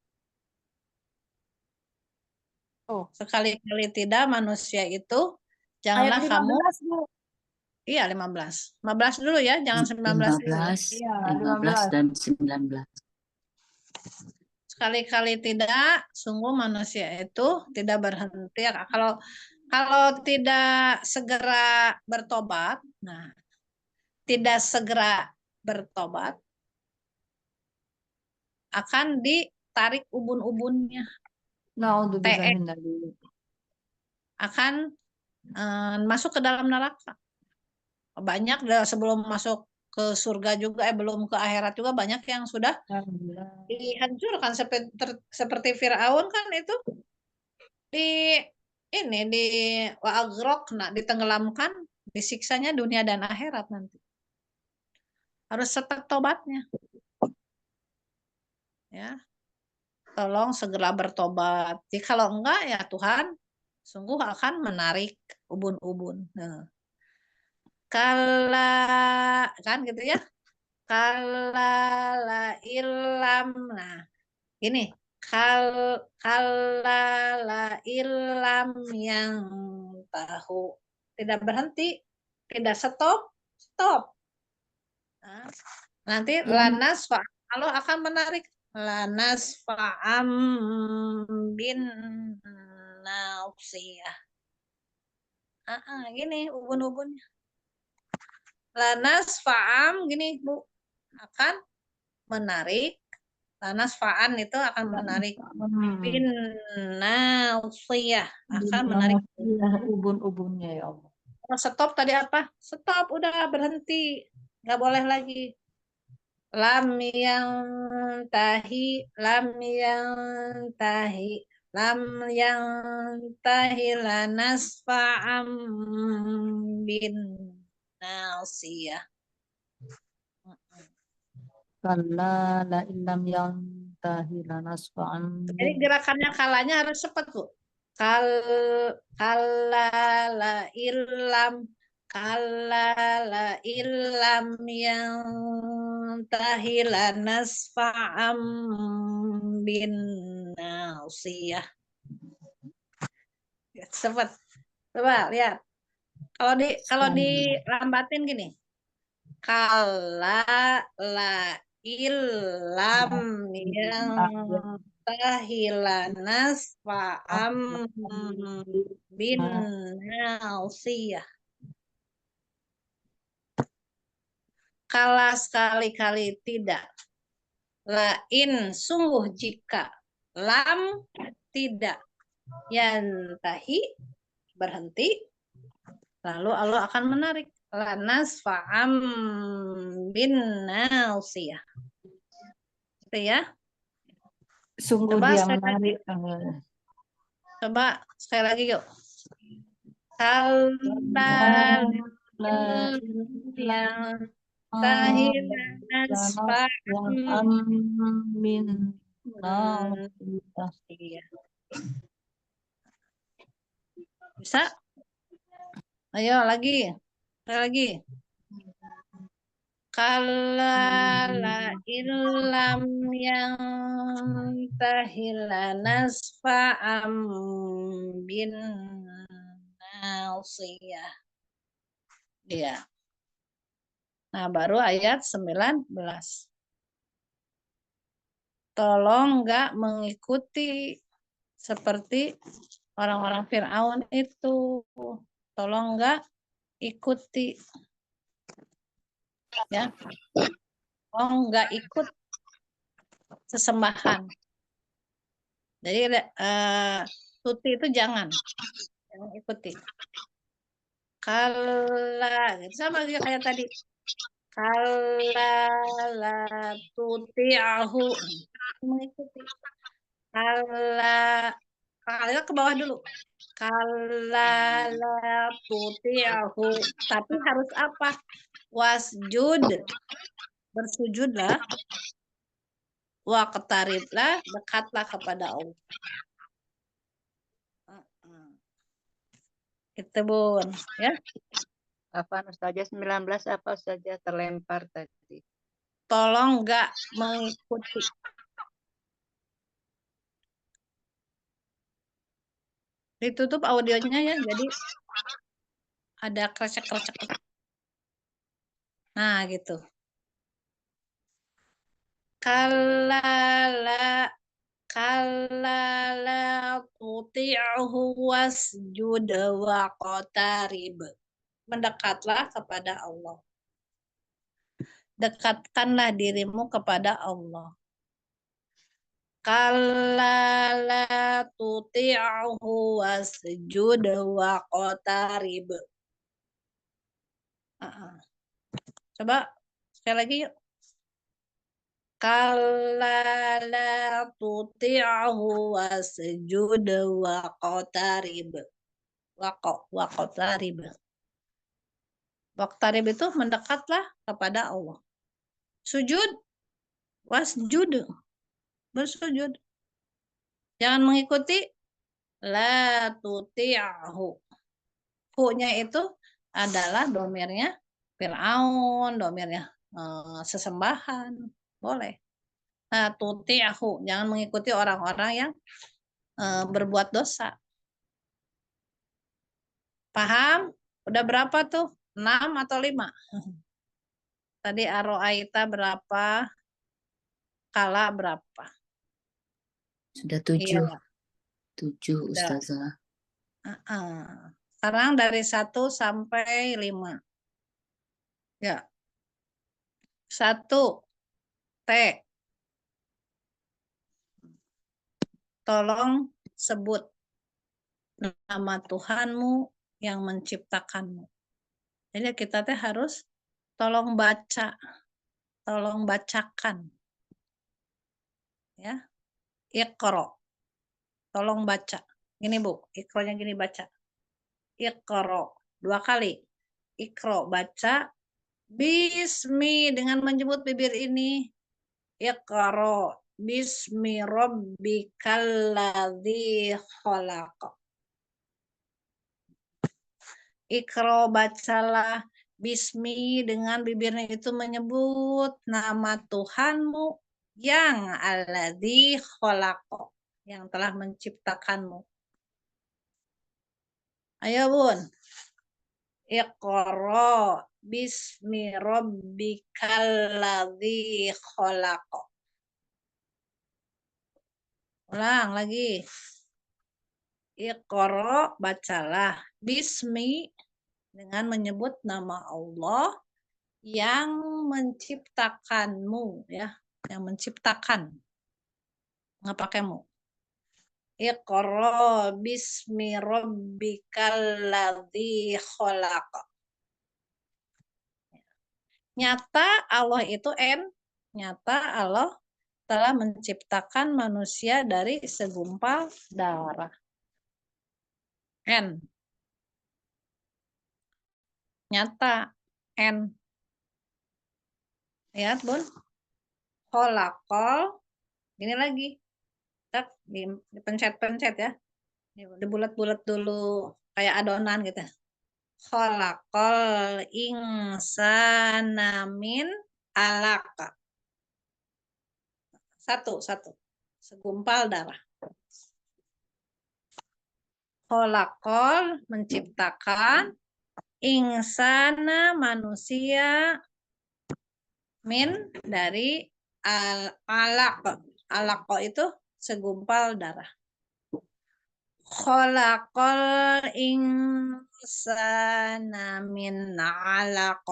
Oh, Sekali-kali tidak manusia itu, ayat janganlah kamu, 15, Bu. iya 15. 15 dulu ya, jangan 19 dulu. 15, Iya, 15 15. dan 19. Sekali-kali tidak, sungguh manusia itu tidak berhenti. Kalau tidak segera bertobat, nah, tidak segera bertobat, akan ditarik ubun-ubunnya, Naudzubillah min dzalik. akan masuk ke dalam neraka. Banyak sebelum masuk ke surga juga, belum ke akhirat juga banyak yang sudah dihancurkan seperti Firaun kan itu di ditenggelamkan, disiksanya dunia dan akhirat nanti. Harus cepat tobatnya. Ya. Tolong segera bertobat. Kalau enggak ya Tuhan sungguh akan menarik ubun-ubun. Nah. Kala kan gitu ya. Kala la ilam. Nah, ini kala la ilam yang tahu. Tidak berhenti, tidak stop. Nah, nanti lanas Allah akan menarik lanas fa'am bin nausiyah. Gini ubun-ubunnya. Lanas fa'am gini Bu akan menarik. Lanas fa'an itu akan menarik bin nausiyah akan menarik ubun-ubunnya ya Allah. Stop tadi apa? Stop, udah berhenti. Nggak boleh lagi. Lam yang tahi lanas fa'am bin nasiyah. Kalla la illam yantahi lanasfa'an. Jadi gerakannya kalanya harus cepat, Bu. Kalla la illam yang tahilanas fa'am bin nasiyah. Cepat. Coba lihat. Kalau dilambatin gini. Kalla la illam yang tahilanas fa'am bin nasiyah. Kala sekali-kali tidak. Lain sungguh jika. Lam tidak. Yantahi berhenti. Lalu Allah akan menarik. Lanas fa'am bin nasiyah. Itu ya. Sungguh Coba dia menarik. Coba sekali lagi yuk. Kalla yang tahilanas fa'am min bisa? Ayo lagi. Kalla la illam yang tahilanas fa'am bin nasiyah. Iya. Nah, baru ayat 19. Tolong enggak mengikuti seperti orang-orang Firaun itu. Tolong enggak ikuti. Ya. Tolong enggak ikut sesembahan. Jadi tuti itu jangan ikuti. Kalla sama juga kayak tadi. Kalla la tuti'ahu mengikuti. Kalla ke bawah dulu. Kalla la tuti'ahu, tapi harus apa? Wasjud, bersujudlah. Waqtariblah, dekatlah kepada Allah. Itu Bun, ya. Apa Ustazah 19 apa Ustazah terlempar tadi? Tolong nggak mengikuti. Ditutup audionya ya, jadi ada krecek-krecek. Nah, gitu. Kalala kalala tuti'hu wasjud waqtarib. Mendekatlah kepada Allah. Dekatkanlah dirimu kepada Allah. Kalala tuti'hu wasjud waqtarib. Coba sekali lagi yuk. Kalala tuti'hu wasjud waqtarib. Waqtarib. Waqtarib itu mendekatlah kepada Allah. Sujud, wasjud, bersujud. Jangan mengikuti la tuti'hu. Hu-nya itu adalah domirnya Fir'aun, domirnya sesembahan. Boleh. La tuti'hu. Jangan mengikuti orang-orang yang berbuat dosa. Paham? Udah berapa tuh? 6 atau 5? Tadi aro'aita berapa? Kala berapa? Sudah 7. Iya. 7 Udah. Ustazah. Sekarang dari 1 sampai 5. Ya. 1. T. Tolong sebut nama Tuhanmu yang menciptakanmu. Jadi kita teh harus tolong baca, tolong bacakan. Ya. Iqra. Tolong baca. Gini Bu, iqra-nya gini baca. Iqra. 2 kali. Iqra baca. Bismi dengan menyebut bibir ini. Iqra. Bismi rabbikal ladzi khalaq. Iqra bacalah. Bismi dengan bibirnya itu menyebut nama Tuhanmu yang alladzi khalaq, yang telah menciptakanmu. Ayo Bun. Iqra bismi rabbikal ladzi khalaq. Ulang lagi. Iqra bacalah. Bismi dengan menyebut nama Allah yang menciptakanmu, ya, yang menciptakan. Nggak pakai mu. Iqra bismi rabbikal ladzi khalaq. Nyata Allah itu nyata Allah telah menciptakan manusia dari segumpal darah. N. Nyata N. Lihat Bun. Kholakol. Ini lagi. Tak dipencet-pencet ya. Dibulat-bulat dulu kayak adonan gitu. Kholakol insana min alaq. Satu. Segumpal darah. Kholakol menciptakan. Insana manusia min dari alaq. Alaq itu segumpal darah. Kholaqal insana min alaq.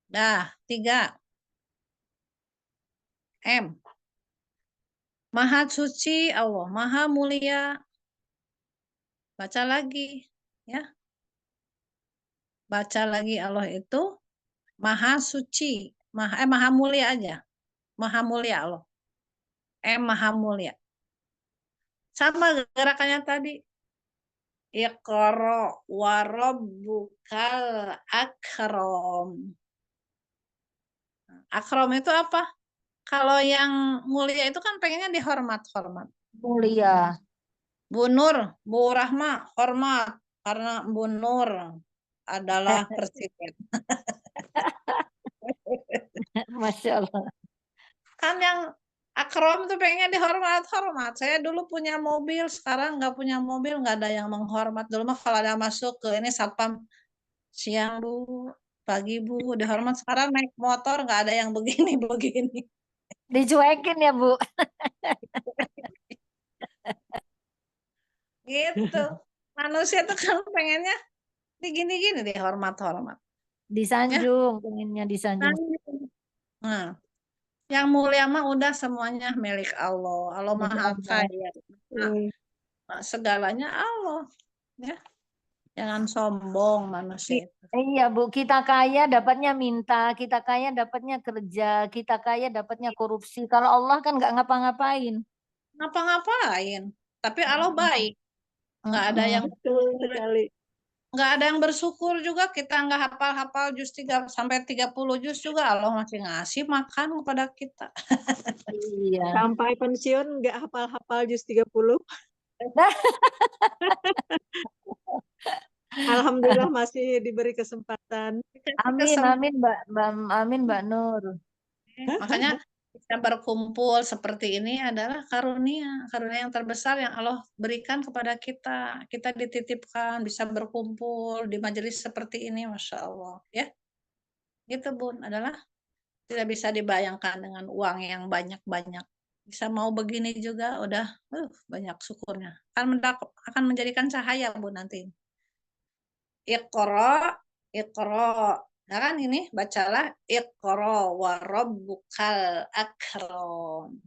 Dah, 3. M. Maha suci Allah, maha mulia. Baca lagi, ya. Baca lagi Allah itu maha suci, maha mulia aja. Maha mulia Allah. Maha mulia. Sama gerakannya tadi. Iqra wa rabbukal akram. Akram itu apa? Kalau yang mulia itu kan pengennya dihormat-hormat. Mulia. Bu Nur, Bu Rahma, hormat karena Bu Nur adalah presiden. Masya Allah. Kan yang akrom tuh pengen dihormat-hormat. Saya dulu punya mobil, sekarang nggak punya mobil, nggak ada yang menghormat. Dulu mah kalau ada masuk ke ini satpam, siang Bu, pagi Bu, dihormat. Sekarang naik motor nggak ada yang begini-begini. Dicuekin ya, Bu. Gitu. Manusia tuh kan pengennya gini-gini dihormat-hormat. Ya. Disanjung, pengennya disanjung. Nah, yang mulia mah udah semuanya milik Allah. Allah Milik Maha Allah. Kaya. Nah, segalanya Allah. Ya. Jangan sombong manusia itu. Iya, Bu, kita kaya dapatnya minta, kita kaya dapatnya kerja, kita kaya dapatnya korupsi. Kalau Allah kan nggak ngapa-ngapain. Ngapa-ngapain. Tapi Allah baik. Nggak ada yang Betul sekali. nggak ada yang bersyukur juga, kita nggak hafal-hafal juz 3 sampai 30 juz juga Allah masih ngasih makan kepada kita. Iya. Sampai pensiun nggak hafal-hafal juz 30. Alhamdulillah masih diberi kesempatan. Amin, amin, amin, Mbak Nur. Makanya kita berkumpul seperti ini adalah karunia yang terbesar yang Allah berikan kepada kita. Kita dititipkan bisa berkumpul di majelis seperti ini, Masya Allah. Ya, gitu Bun, adalah tidak bisa dibayangkan dengan uang yang banyak-banyak. Bisa mau begini juga udah banyak syukurnya. Akan menjadikan cahaya Bu nanti. Iqra, Iqra. Nah kan ini bacalah Iqra wa rabbukal akram.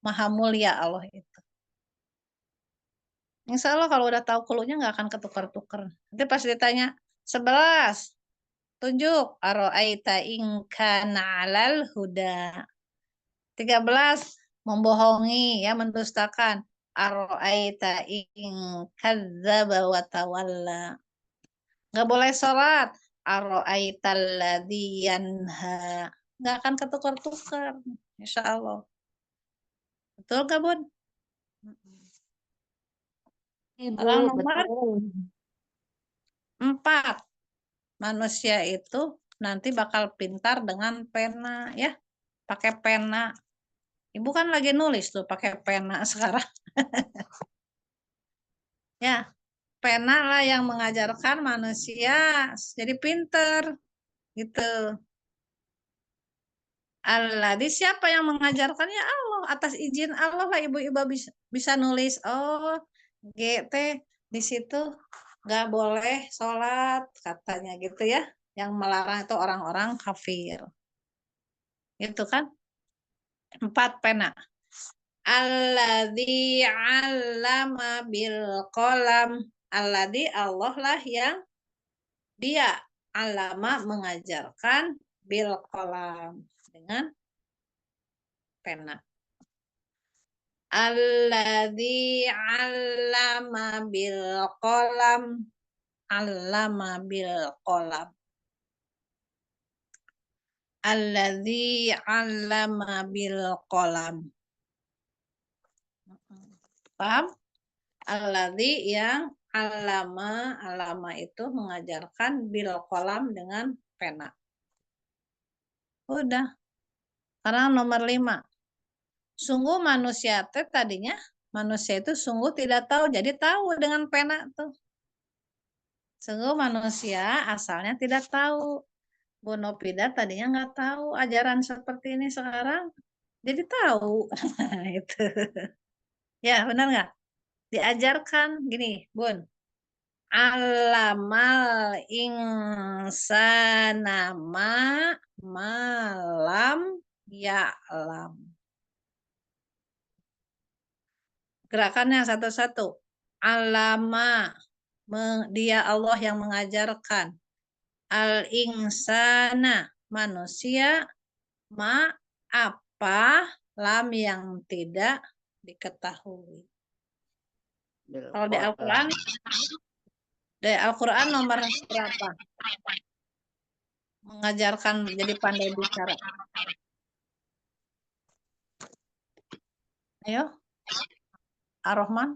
Maha mulia Allah itu. Insya Allah kalau udah tahu kulunya nggak akan ketukar-tukar. Nanti pas ditanya 11, tunjuk aro'aita in kana 'alal huda. 13, membohongi ya, mendustakan. Aro'aita in kadzdzaba wa tawalla. Nggak boleh sholat. Aro'aital ladzi yanha. Nggak akan ketukar-tukar. Insya Allah. Betul nggak, Bun? Ibu, Orang nomor betul. 4. Manusia itu nanti bakal pintar dengan pena ya. Pakai pena. Ibu kan lagi nulis tuh pakai pena sekarang. Ya, pena lah yang mengajarkan manusia jadi pintar gitu. Allah, di siapa yang mengajarkannya? Allah. Atas izin Allah lah ibu-ibu bisa nulis. Oh, GT di situ nggak boleh sholat katanya gitu ya. Yang melarang itu orang-orang kafir. Itu kan 4 pena. Alladzi 'allama bil qalam. Alladzi Allah lah yang dia alama mengajarkan bil qalam dengan pena. Alladzi 'allama bil qalam. Allama bil qalam. Alladzi 'allama bil qalam. Paham? Alladzi yang alama itu mengajarkan bil qalam dengan pena. Udah. Sekarang nomor 5. Sungguh manusia tadinya manusia itu sungguh tidak tahu, jadi tahu dengan pena tuh. Sungguh manusia asalnya tidak tahu. Bu Nopida tadinya nggak tahu ajaran seperti ini, sekarang jadi tahu. Itu. Ya benar nggak? Diajarkan gini, Bun. Alamal insana malam ya'lam. Gerakannya satu-satu. Alama, dia Allah yang mengajarkan. Al-insana, manusia, apa, lam yang tidak diketahui. Kalau di Al-Quran nomor berapa? Mengajarkan jadi pandai bicara. Ayo. Ar-Rahman.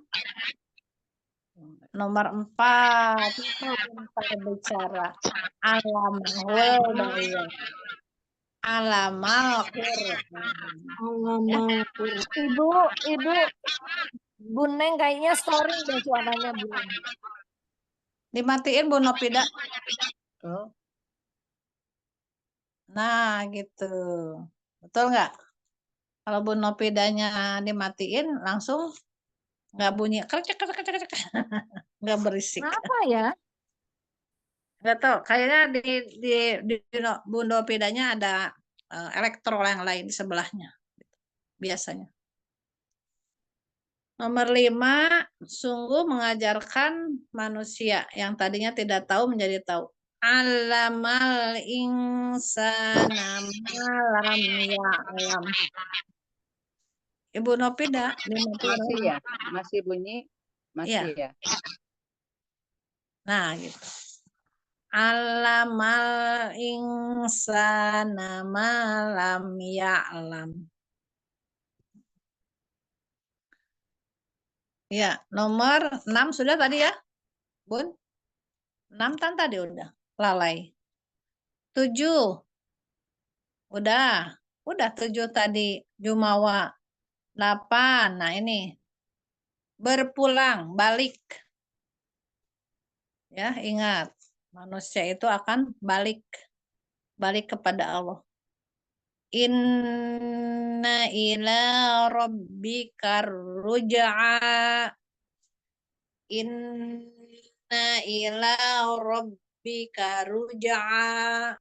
Nomor 4 itu pintar bicara. Alamahul daya. Alamal Qur'an. Alamal Ibu Bu Neng kayaknya story deh suaranya Bu Neng. Dimatiin Bu Nopida. Oh, Nah, gitu. Betul nggak? Kalau Bu Nopidanya dimatiin, langsung nggak bunyi. Krek, krek, krek, krek. Nggak berisik. Kenapa ya? Nggak tahu. Kayaknya di Bu Nopidanya ada elektro yang lain di sebelahnya. Biasanya. Nomor 5, sungguh mengajarkan manusia yang tadinya tidak tahu menjadi tahu. Alamal insana malam ya'lam. Ibu Nopida, masih ya? Masih bunyi? Masih ya? Nah, gitu. Alamal insana malam ya'lam. Ya, nomor 6 sudah tadi ya, Bun? 6 kan tadi udah, lalai. 7, udah 7 tadi, Jumawa. 8, nah ini, berpulang, balik. Ya, ingat, manusia itu akan balik kepada Allah. Inna ila rabbika ruj'a. Inna ila rabbika ruj'a.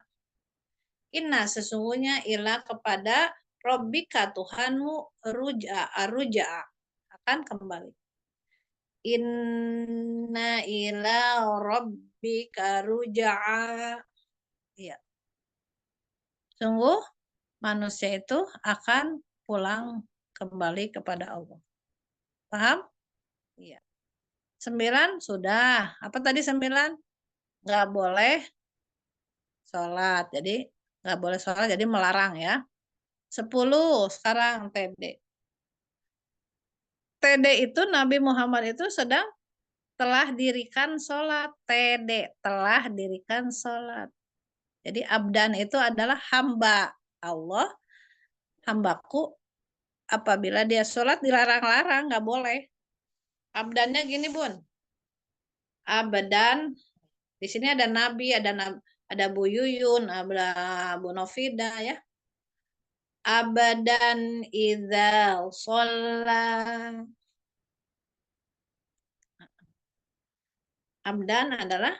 Inna sesungguhnya ila kepada rabbika Tuhanmu ruj'a akan kembali. Inna ila rabbika ruj'a. Ya. Sungguh manusia itu akan pulang kembali kepada Allah. Paham? Iya. 9 sudah. Apa tadi 9? Nggak boleh sholat. Jadi nggak boleh sholat, jadi melarang ya. 10 sekarang TD. TD itu Nabi Muhammad itu telah dirikan sholat. TD telah dirikan sholat. Jadi abdan itu adalah hamba Allah. Hambaku apabila dia sholat dilarang-larang, nggak boleh. Abdannya gini Bun. Abdan, di sini ada Nabi, ada Bu Yuyun, ada Bu Novida ya. Abadan idzal sholat. Abdan adalah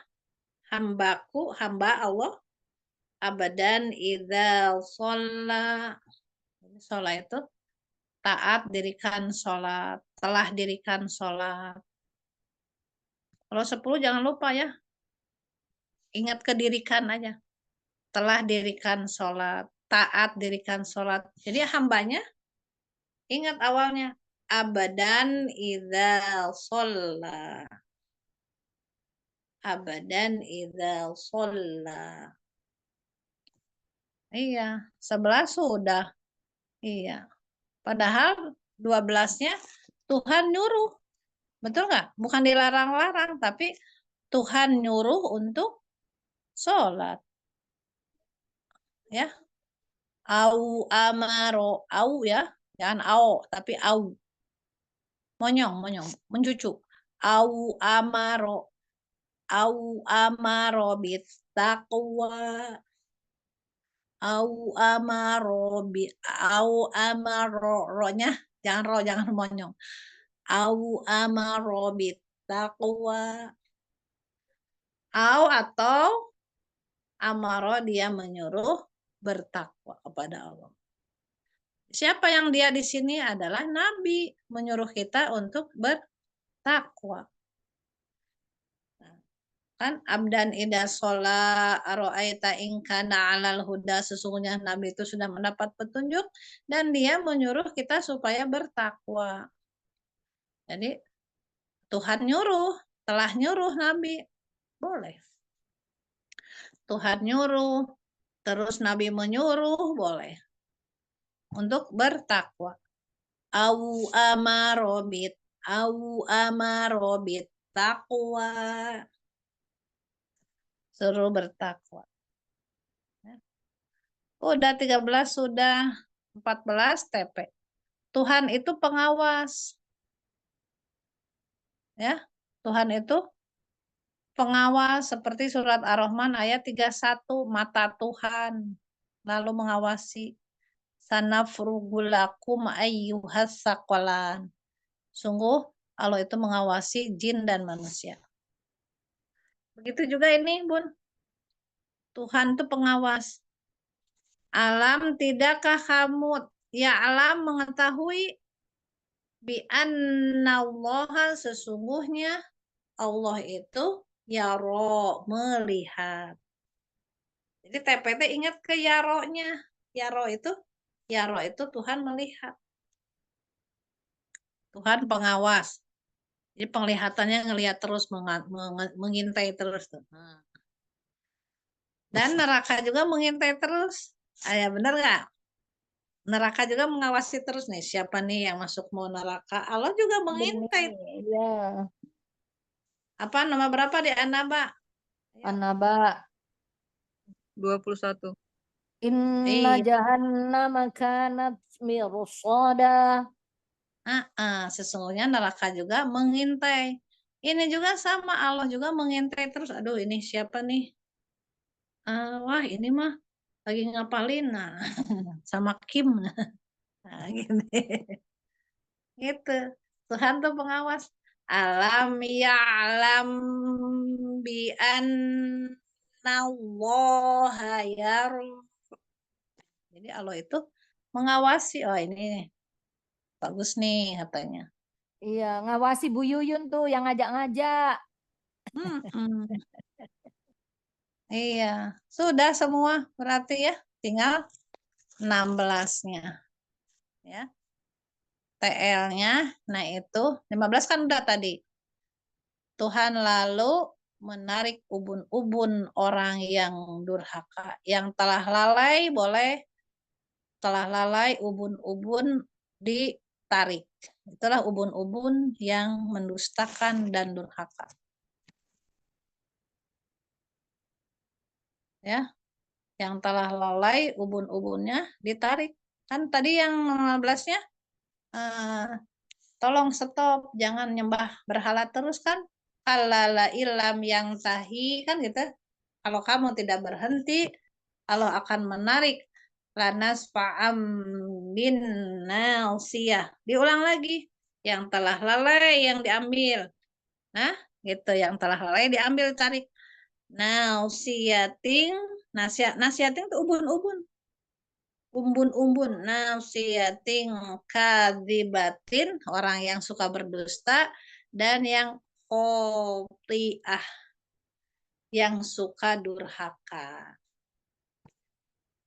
hambaku, hamba Allah. Abadan idzal sholat. Sholat itu taat dirikan sholat, telah dirikan sholat. Kalau 10 jangan lupa ya. Ingat kedirikan aja. Telah dirikan sholat, taat dirikan sholat. Jadi hambanya, ingat awalnya. Abadan idzal sholat. Abadan idzal sholat. Iya, 11 sudah. Iya. Padahal 12-nya Tuhan nyuruh. Betul nggak? Bukan dilarang-larang, tapi Tuhan nyuruh untuk sholat. Ya. Au amaro. Au ya. Jangan au, tapi au. Monyong. Mencucu. Au amaro. Au amaro bittaqwa. Au amaro ro-nya jangan monyong. Au amaro bittaqwa. Au atau amaro dia menyuruh bertakwa kepada Allah. Siapa yang dia di sini adalah Nabi, menyuruh kita untuk bertakwa. Kan abdan ida sholat aro'aita ingkana alal huda, sesungguhnya Nabi itu sudah mendapat petunjuk dan dia menyuruh kita supaya bertakwa. Jadi Tuhan nyuruh, telah nyuruh Nabi, boleh. Tuhan nyuruh, terus Nabi menyuruh, boleh. Untuk bertakwa. Au amaro au amaro bittaqwa. Suruh bertakwa. Udah 13, sudah 14 TP. Tuhan itu pengawas. Ya, Tuhan itu pengawas seperti surat Ar-Rahman ayat 31, mata Tuhan lalu mengawasi. Sanafrugulakum ayyuhas saqalan. Sungguh Allah itu mengawasi jin dan manusia. Begitu juga ini, Bun. Tuhan itu pengawas. Alam tidakkah kamu, ya alam mengetahui bi annallaha sesungguhnya Allah itu yaro melihat. Jadi TPT ingat ke yaronya. Yaro itu Tuhan melihat. Tuhan pengawas. Jadi penglihatannya ngelihat terus, mengintai terus. Nah. Dan neraka juga mengintai terus. Ya benar nggak? Neraka juga mengawasi terus nih. Siapa nih yang masuk mau neraka? Allah juga mengintai. Ya. Apa nomor berapa di An-Naba? An-Naba. 21. Inna Iya. jahannama kanat mirsada. Sesungguhnya neraka juga mengintai. Ini juga sama, Allah juga mengintai terus. Aduh, ini siapa nih? Wah, ini mah lagi ngapalin. Nah, sama Kim. Nah, gini. Gitu. Tuhan tuh pengawas. Alam ya'lam bi annallaha yara. Jadi Allah itu mengawasi. Oh, ini bagus nih katanya. Iya, ngawasi Bu Yuyun tuh yang ngajak-ngajak. Iya, sudah semua berarti ya, tinggal 16-nya. Ya. TL-nya, nah itu 15 kan udah tadi. Tuhan lalu menarik ubun-ubun orang yang durhaka, yang telah lalai ubun-ubun ditarik. Itulah ubun-ubun yang mendustakan dan durhaka. Ya, yang telah lalai ubun-ubunnya ditarik. Kan tadi yang 15-nya tolong stop, jangan nyembah berhala terus kan. Alala ilam yang tahi kan gitu. Kalau kamu tidak berhenti, Allah akan menarik lanas fa'am bin nasiyah. Diulang lagi, yang telah lalai yang diambil. Nah, gitu, yang telah lalai diambil, tarik. Nasiyating, nasiyating itu ubun-ubun. Umbun-umbun nasiyating kadzibatin, orang yang suka berdusta, dan yang qati'ah, yang suka durhaka.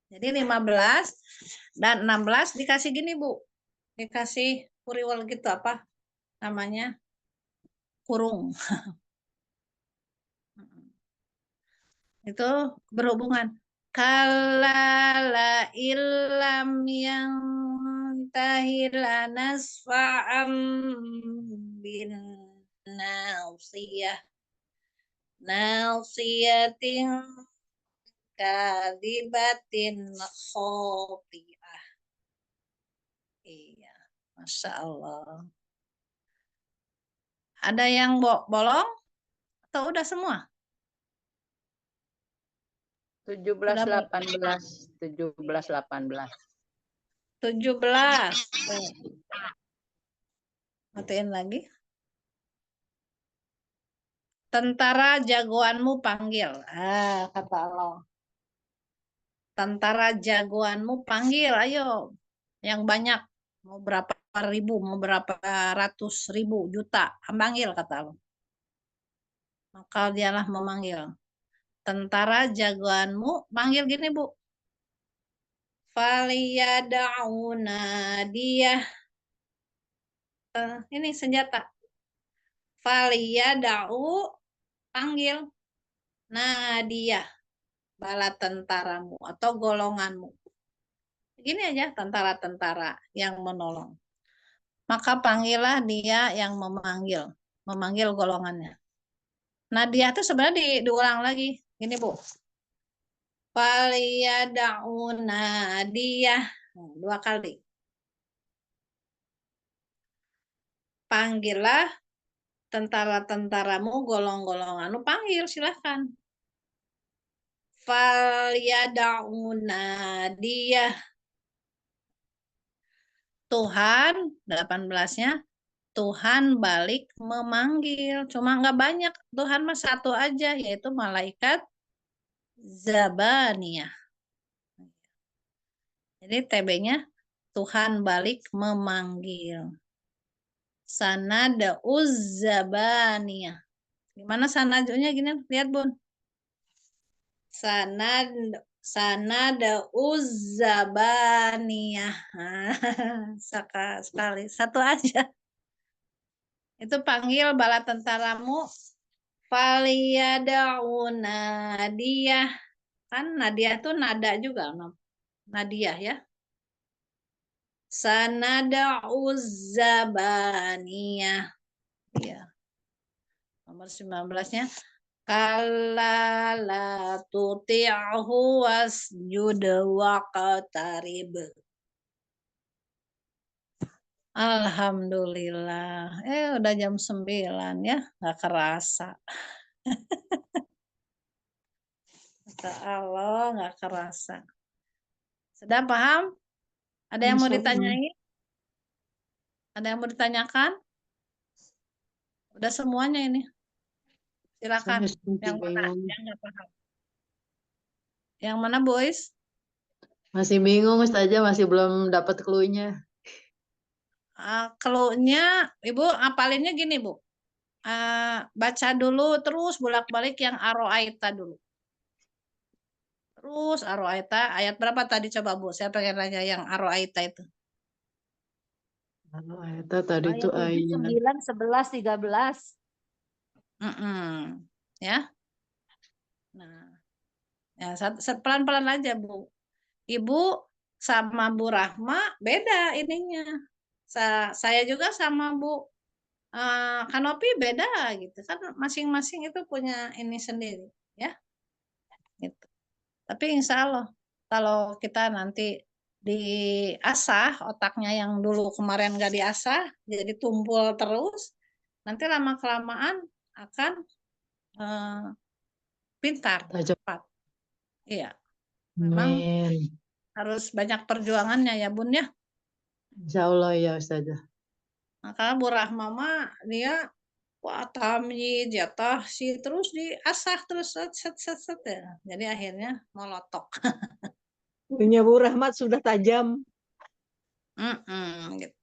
Jadi 15 dan 16 dikasih gini, Bu. Dikasih kuriwal gitu, apa namanya? Kurung. Itu berhubungan. Kalala ilam yang tahilanas fa'am bin nausiyah. Nausiyatin kadibatin khoti'ah. Iya, Masya Allah. Ada yang bolong? Atau udah semua? 17, 18. 17, 18. 17. Matiin lagi. Tentara jagoanmu panggil. Kata Allah. Tentara jagoanmu panggil, ayo. Yang banyak. Mau berapa ribu, mau berapa ratus ribu, juta. Panggil, kata Allah. Maka dialah memanggil. Tentara jagoanmu panggil gini, Bu. Faliyada'una dia. Ini senjata. Faliyada'u panggil. Nadia. Bala tentaramu atau golonganmu. Begini aja tentara-tentara yang menolong. maka panggillah dia yang memanggil golongannya. Nah, dia itu sebenarnya diulang lagi. Gini, Bu. Faliyada'una dia. Nah, 2 kali. Panggillah tentara-tentaramu, golong-golonganmu, panggil silahkan. Faliyada'una dia. Tuhan, 18-nya, Tuhan balik memanggil. Cuma nggak banyak. Tuhan mah satu aja, yaitu malaikat Zabaniyah. Jadi TB-nya Tuhan balik memanggil. Sanada Zabaniyah. Gimana sanadunya gini? Lihat, Bun. Sanada Zabaniyah. Sekali. Satu aja. Itu panggil bala tentaramu. Faliyada'una dia. Kan Nadia tuh nada juga. Nadia ya. Sanada'u Zabaniyah. Ya. Nomor 19-nya. Kalla la tuti'hu wasjud waqtarib. Alhamdulillah. Udah jam 9 ya. Nggak kerasa. Kata Allah nggak kerasa. Sudah paham? Ada yang mau Insya Allah. ditanyain? Ada yang mau ditanyakan? Udah semuanya ini. Silakan. Saya masih Yang mana? bingung. Yang nggak paham. Yang mana, boys? Masih bingung Ustazah, masih belum dapat clue-nya. Clue-nya, Ibu apalinnya gini, Bu. Baca dulu terus bolak-balik yang Aro'aita dulu. Terus Aro'aita, ayat berapa tadi coba, Bu? Saya pengen nanya yang Aro'aita itu. Kalau ayat tadi itu Ayat 7, ayat 9, 11, 13. Ya. Nah, ya pelan-pelan aja, Bu. Ibu sama Bu Rahma beda ininya. Saya juga sama Bu Kanopi beda gitu kan, masing-masing itu punya ini sendiri ya. Gitu. Tapi insya Allah kalau kita nanti diasah otaknya yang dulu kemarin gak diasah jadi tumpul terus, nanti lama-kelamaan akan pintar, tajam. cepat. Iya. Memang Amin. harus banyak perjuangannya ya, Bun ya. Insya Allah ya Ustazah. Maka Bu Rahma mah dia wah tamyiz ya tahsin terus diasah terus set ya. Jadi akhirnya molotok. Punya Bu Rahmat sudah tajam. Gitu.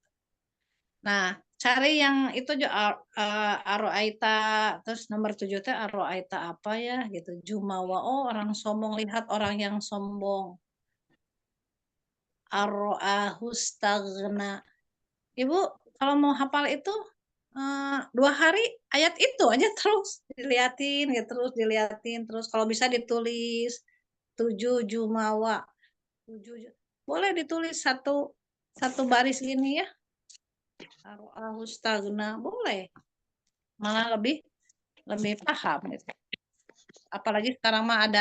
Nah, cari yang itu Aro'aita, terus nomor 7 teh Aro'aita apa ya gitu. Jumawa, oh orang sombong, lihat orang yang sombong. Aro'ahustagna. Ibu kalau mau hafal itu 2 hari ayat itu aja terus diliatin gitu, terus kalau bisa ditulis 7 Jumawa 7 boleh ditulis satu baris gini ya. Aro'ahustagna boleh, malah lebih paham gitu. Apalagi sekarang mah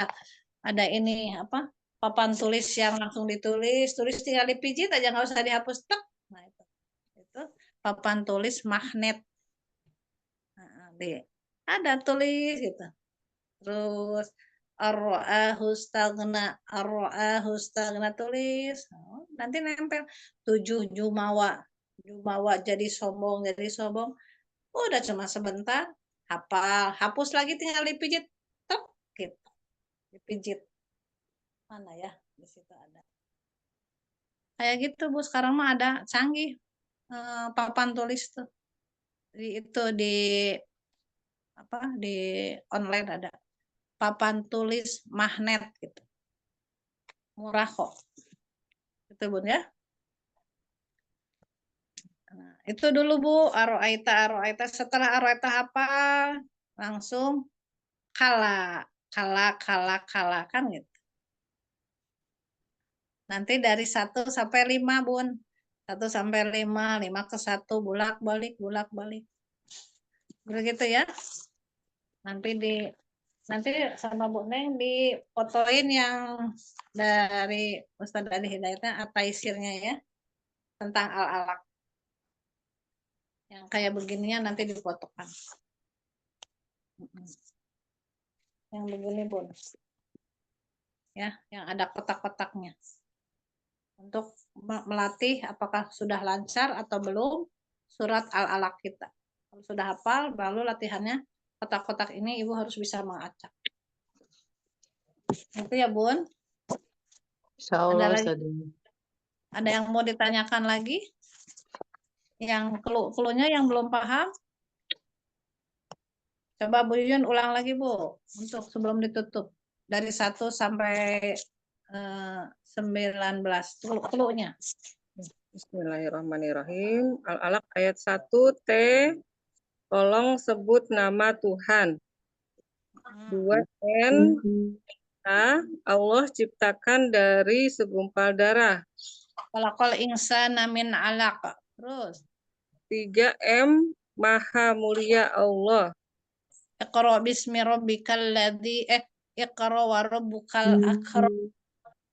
ada ini apa papan tulis yang langsung tulis tinggal dipijit aja nggak usah dihapus tek. Nah itu papan tulis magnet. Nah, ada tulis gitu. Terus ar-ra'ahustagna tulis. Nanti nempel 7 Jumawa. Jumawa jadi sombong. Udah cuma sebentar hafal, hapus lagi tinggal dipijit. Tek gitu. Dipijit. Mana ya? Di situ ada. Kayak gitu, Bu. Sekarang mah ada canggih papan tulis tuh. Itu di online ada papan tulis magnet gitu. Murah kok. Itu Bun ya. Nah, itu dulu Bu, Aro'aita. Setelah Aro'aita hafal, langsung kala kan gitu. Nanti dari 1 sampai 5 Bun. 1 sampai 5, 5 ke 1, bolak-balik, bolak-balik. Begitu ya. Nanti sama Bu Neng difotoin yang dari Ustadz Adi Hidayatnya ataisirnya ya, tentang al-alaq. Yang kayak beginian nanti difotokan. Yang begini Bun. Ya, yang ada kotak-kotaknya. Untuk melatih apakah sudah lancar atau belum surat al-alaq kita. Kalau sudah hafal, baru latihannya kotak-kotak ini Ibu harus bisa mengacak. Itu ya Bun. Insya Ada Allah lagi? Ustazah. Ada yang mau ditanyakan lagi? Yang clue-nya yang belum paham? Coba Bu Yuyun ulang lagi Bu, untuk sebelum ditutup. Dari 1 sampai 19. Clue-nya. Bismillahirrahmanirrahim. Al-Alaq ayat 1 T. Tolong sebut nama Tuhan. 2 N. Allah ciptakan dari segumpal darah. Khalaqal insana min 'alaq. Terus. 3 M. Maha mulia Allah. Iqra bismi rabbikal ladzi Iqra wa rabbukal akram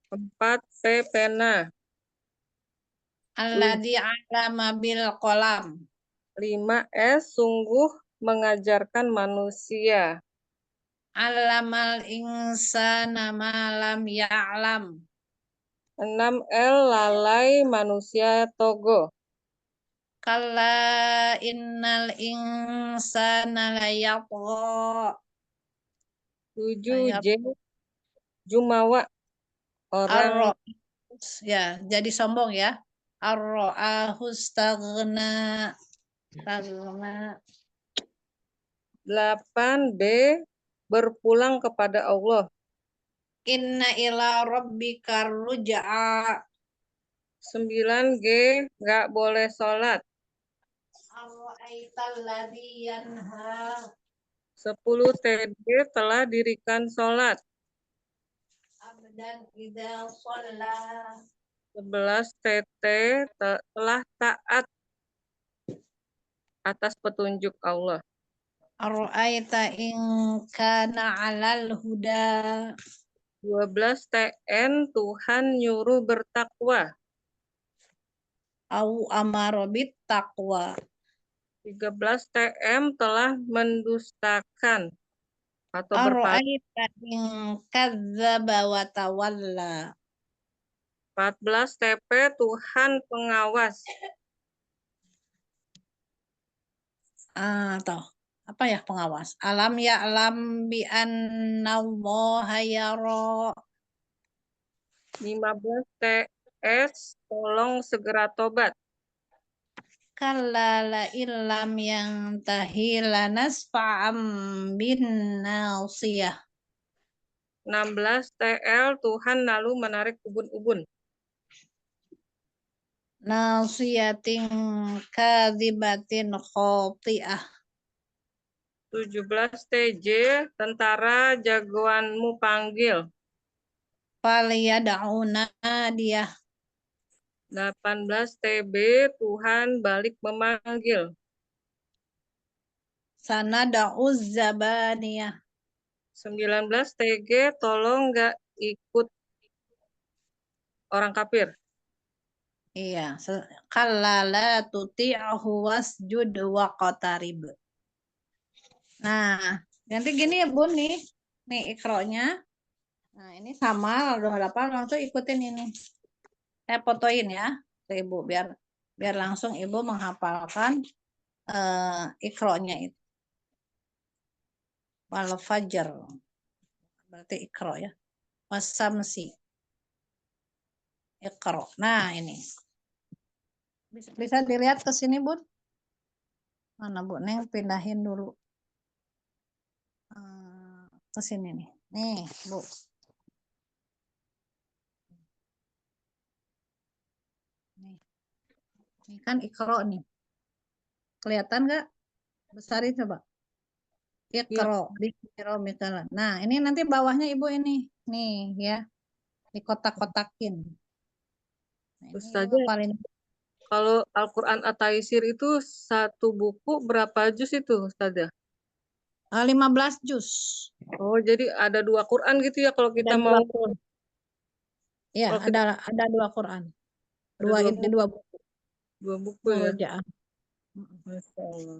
4 P. Pena. alladzi 'allama bil qalam. 5 S. Sungguh mengajarkan manusia. 'Allamal insana ma lam ya'lam. 6 L. Lalai manusia togo. Kalla innal insana layatgha. 7 J. Jumawa. Orang. Ya, jadi sombong ya. Ar-ra'ahu staghna. 8 B. Berpulang kepada Allah. Inna ila rabbika ruj'a. 9 G. Nggak boleh sholat. Ar-ra'aital ladzi yanha. 10 TD. Telah dirikan sholat. Abdan idza shalla. 11 TT. Telah taat atas petunjuk Allah. Ar-ra'aita in kana 'alal huda. 12 TN. Tuhan nyuruh bertakwa. Au amara bit taqwa. 13 TM. Telah mendustakan atau berpaling. Ar-ra'aita in kadzdzaba wa tawalla. 14 TP. Tuhan pengawas. Toh. Apa ya pengawas? Alam ya'lam bi annallaha yara. 15 TS. Tolong segera tobat. Kalla la illam yantahi lanasfa'am bin nasiyah. 16 TL. Tuhan lalu menarik ubun-ubun. Nasiyatin kadzibatin khati'ah. 17 TJ. Tentara jagoanmu panggil. Faliyad'u nadiyah. 18 TB. Tuhan balik memanggil. Sanad'u zabaniyah. 19 TG. Tolong nggak ikut orang kafir. Iya, kalla la tuti'hu wasjud waqtarib. Nah, nanti gini ya Bun nih ikronya. Nah, ini sama udah hafal langsung ikutin ini. Saya fotoin ya ke Ibu biar langsung Ibu menghafalkan ikronya itu. Wal fajar. Berarti ikro ya. Wasamsi. Ikro. Nah, ini. Bisa dilihat ke sini, Bun? Mana Bu Neng pindahin dulu. Ke sini nih. Nih, Bu. Nih. Ini kan ikro nih. Kelihatan nggak? Besarin coba. Ikro. Ikro misalnya. Nah, ini nanti bawahnya Ibu ini. Nih ya. Dikotak-kotakin. Nah, ini Ustazah, Ibu paling Kalau Al-Quran At-Taisir itu satu buku berapa juz itu, Ustazah? 15 juz. Oh, jadi ada 2 Quran gitu ya kalau Ada kita 2 mau Quran. Ya, kalau kita ada 2 Quran. ada 2 2 ini buku, 2 buku 2 buku ya. murojaah. Masya Allah.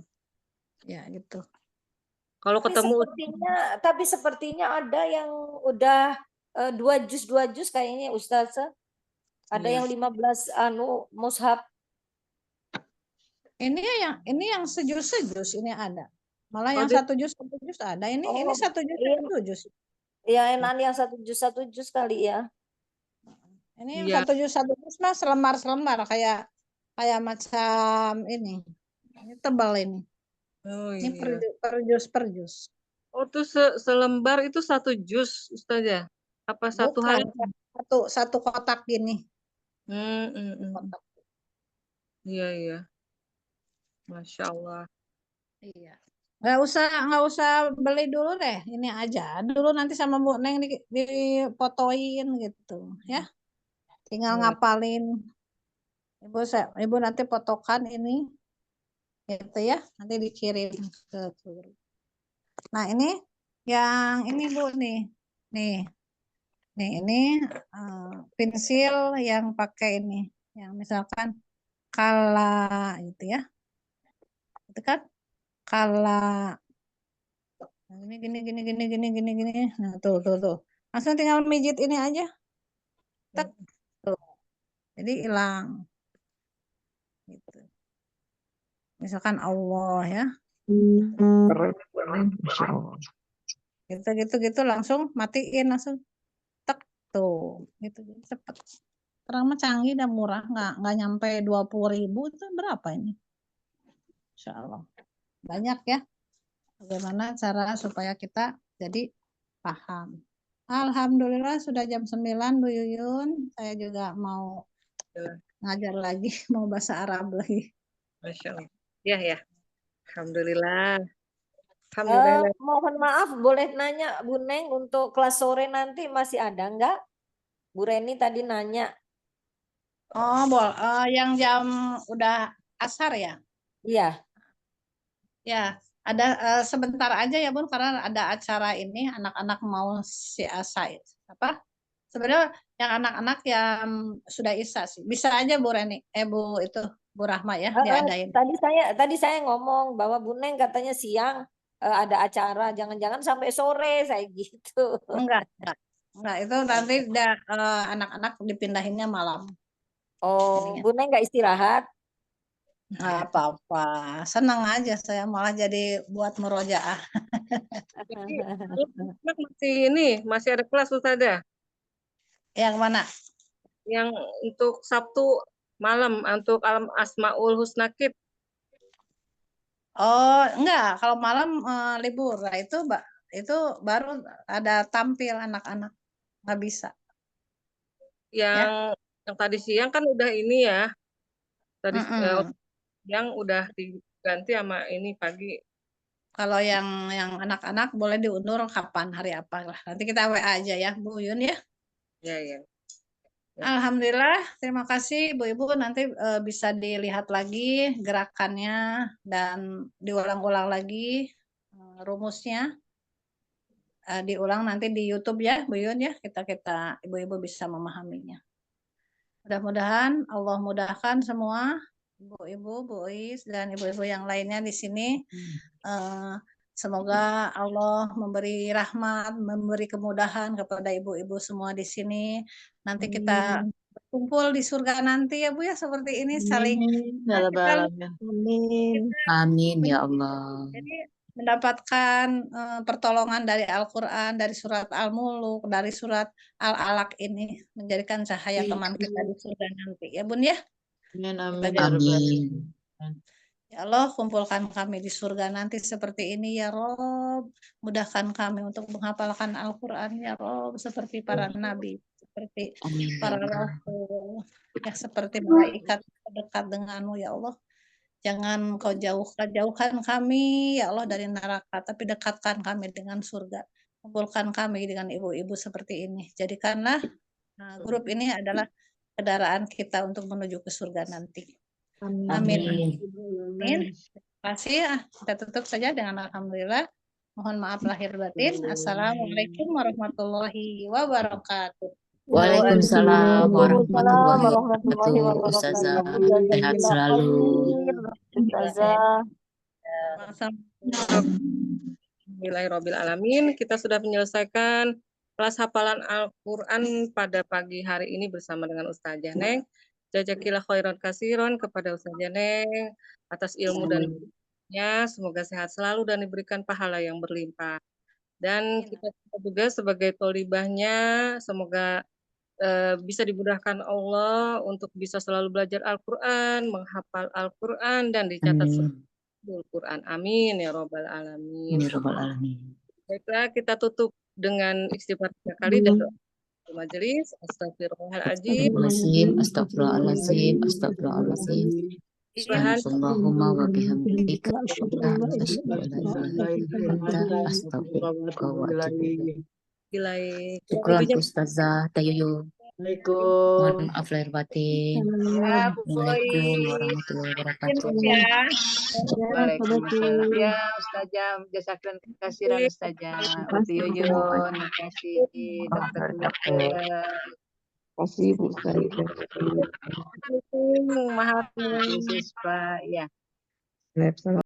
Ya, gitu. Kalau ketemu Tapi sepertinya ada yang udah 2 juz kayaknya Ustazah. Ada Iya. yang 15 mushaf. Ini yang sejus ini ada. Malah Oh, yang dia- 1 juz ada. Ini Oh, 1 juz iya. 1 juz. Ya enak yang 1 juz kali ya. Ini yang Iya. 1 juz mah selembar kayak macam ini. Ini tebal ini. Oh Ini iya. per juz. Oh, tuh selembar itu 1 juz, Ustazah. Apa satu Bukan, halaman? satu kotak gini. Kotak. Iya, iya. Masya Allah. Iya. Nggak usah beli dulu deh. Ini aja. Dulu nanti sama Bu Neng difotoin gitu, ya. Tinggal Iya. ngapalin. Ibu nanti fotokan ini gitu ya. Nanti dikirim ke guru. Nah, ini yang ini Bu nih. Nih. Nih, ini pensil yang pakai ini. Yang misalkan kala gitu ya. Itu kan kala. Nah, gini. Nah, tuh. Langsung tinggal mijit ini aja. Tek. Tuh. Jadi hilang. Gitu. Misalkan Allah ya. Masya Allah. Gitu langsung matiin langsung. Tek tuh. Gitu cepet. Sekarang mah canggih dan murah, nggak nyampe 20.000 itu berapa ini? Insya Allah. Banyak ya. Bagaimana cara supaya kita jadi paham. Alhamdulillah sudah jam 9 Bu Yuyun. Saya juga mau ngajar lagi, mau bahasa Arab lagi. Masya Allah. Ya. Alhamdulillah. Alhamdulillah. Mohon maaf, boleh nanya Bu Neng untuk kelas sore nanti masih ada enggak? Bu Reni tadi nanya. Oh, yang jam udah asar ya? Iya. Ya, ada sebentar aja ya Bun, karena ada acara ini anak-anak mau apa? Sebenarnya yang anak-anak yang sudah isa sih. Bisa aja Bu Reni, Bu itu Bu Rahma ya diadain. Tadi saya ngomong bahwa Bu Neng katanya siang ada acara, jangan-jangan sampai sore saya gitu. Enggak, itu nanti anak-anak dipindahinnya malam. Oh, Ininya. Bu Neng nggak istirahat? Nggak apa-apa, senang aja saya malah jadi buat murojaah. Jadi, anak masih ada kelas Ustazah. Yang mana? Yang untuk Sabtu malam untuk Alam Asmaul Husna Kids. Oh, enggak, kalau malam libur. Nah, itu baru ada tampil anak-anak. Nggak bisa. Yang tadi siang kan udah ini ya. Tadi Mm-mm. siang udah diganti sama ini pagi. Kalau yang anak-anak boleh diundur kapan, hari apa lah. Nanti kita WA aja ya, Bu Yun ya. Ya. Alhamdulillah, terima kasih Bu-Ibu. Nanti bisa dilihat lagi gerakannya dan diulang-ulang lagi rumusnya. Diulang nanti di YouTube ya, Bu Yun ya. Kita Ibu-Ibu bisa memahaminya. Mudah-mudahan Allah mudahkan semua Ibu-Ibu, Bu Is, dan Ibu-Ibu yang lainnya di sini. Semoga Allah memberi rahmat, memberi kemudahan kepada ibu-ibu semua di sini. Nanti kita berkumpul di surga nanti ya Bu ya, seperti ini saling Amin ya Allah. Jadi mendapatkan pertolongan dari Al-Quran, dari surat Al-Muluk, dari surat Al-Alaq ini menjadikan cahaya teman kita di surga nanti ya Bun ya. Amin. Ya Allah, kumpulkan kami di surga nanti seperti ini ya Rob. Mudahkan kami untuk menghafalkan Al-Quran ya Rob, seperti para nabi, seperti para rasul, ya seperti malaikat dekat denganmu ya Allah. Jangan kau jauhkan kami ya Allah dari neraka, tapi dekatkan kami dengan surga. Kumpulkan kami dengan ibu-ibu seperti ini. Jadikanlah grup ini adalah kendaraan kita untuk menuju ke surga nanti. Amin. Amin. Amin. Terima kasih. Kita tutup saja dengan alhamdulillah. Mohon maaf lahir batin. Assalamualaikum warahmatullahi wabarakatuh. Waalaikumsalam warahmatullahi warahmatullahi wabarakatuh. Ustazah, wabarakatuh. sehat selalu. Ustazah. Bismillahirrahmanirrahim. Kita sudah menyelesaikan kelas hafalan Al-Quran pada pagi hari ini bersama dengan Ustazah Neng. Jazakillah khairan kasiron kepada Ustazah Neng atas ilmu dan ilmunya. Semoga sehat selalu dan diberikan pahala yang berlimpah. Dan kita juga sebagai tolibahnya, semoga bisa dimudahkan Allah untuk bisa selalu belajar Al-Quran, menghafal Al-Quran, dan dicatat Amin. Al-Quran. Amin ya Rabbal Alamin. Amin ya Rabbal Alamin. Baiklah, kita tutup dengan istighfar 3 kali dan doa majelis. Astagfirullahaladzim. Astagfirullahaladzim. Astagfirullahaladzim. Subhanallahumma wa bihamdika asyhadu an la ilaha illa anta astaghfiruka wa atubu ilaik. Syukran Ustazah Tayuyu. Assalamualaikum. Mohon maaf lahir batin. Ya, Bu Assalamualaikum Boy. warahmatullahi wabarakatuh. Waalaikumsalam. Ya, Ustazah, jazakallahu khairan Ustazah. Uti Yuyun, terima kasih Dokter Dokter. Kasih Bu Said. Maaf. Yesus Pak, ya. Waalaikumsalam.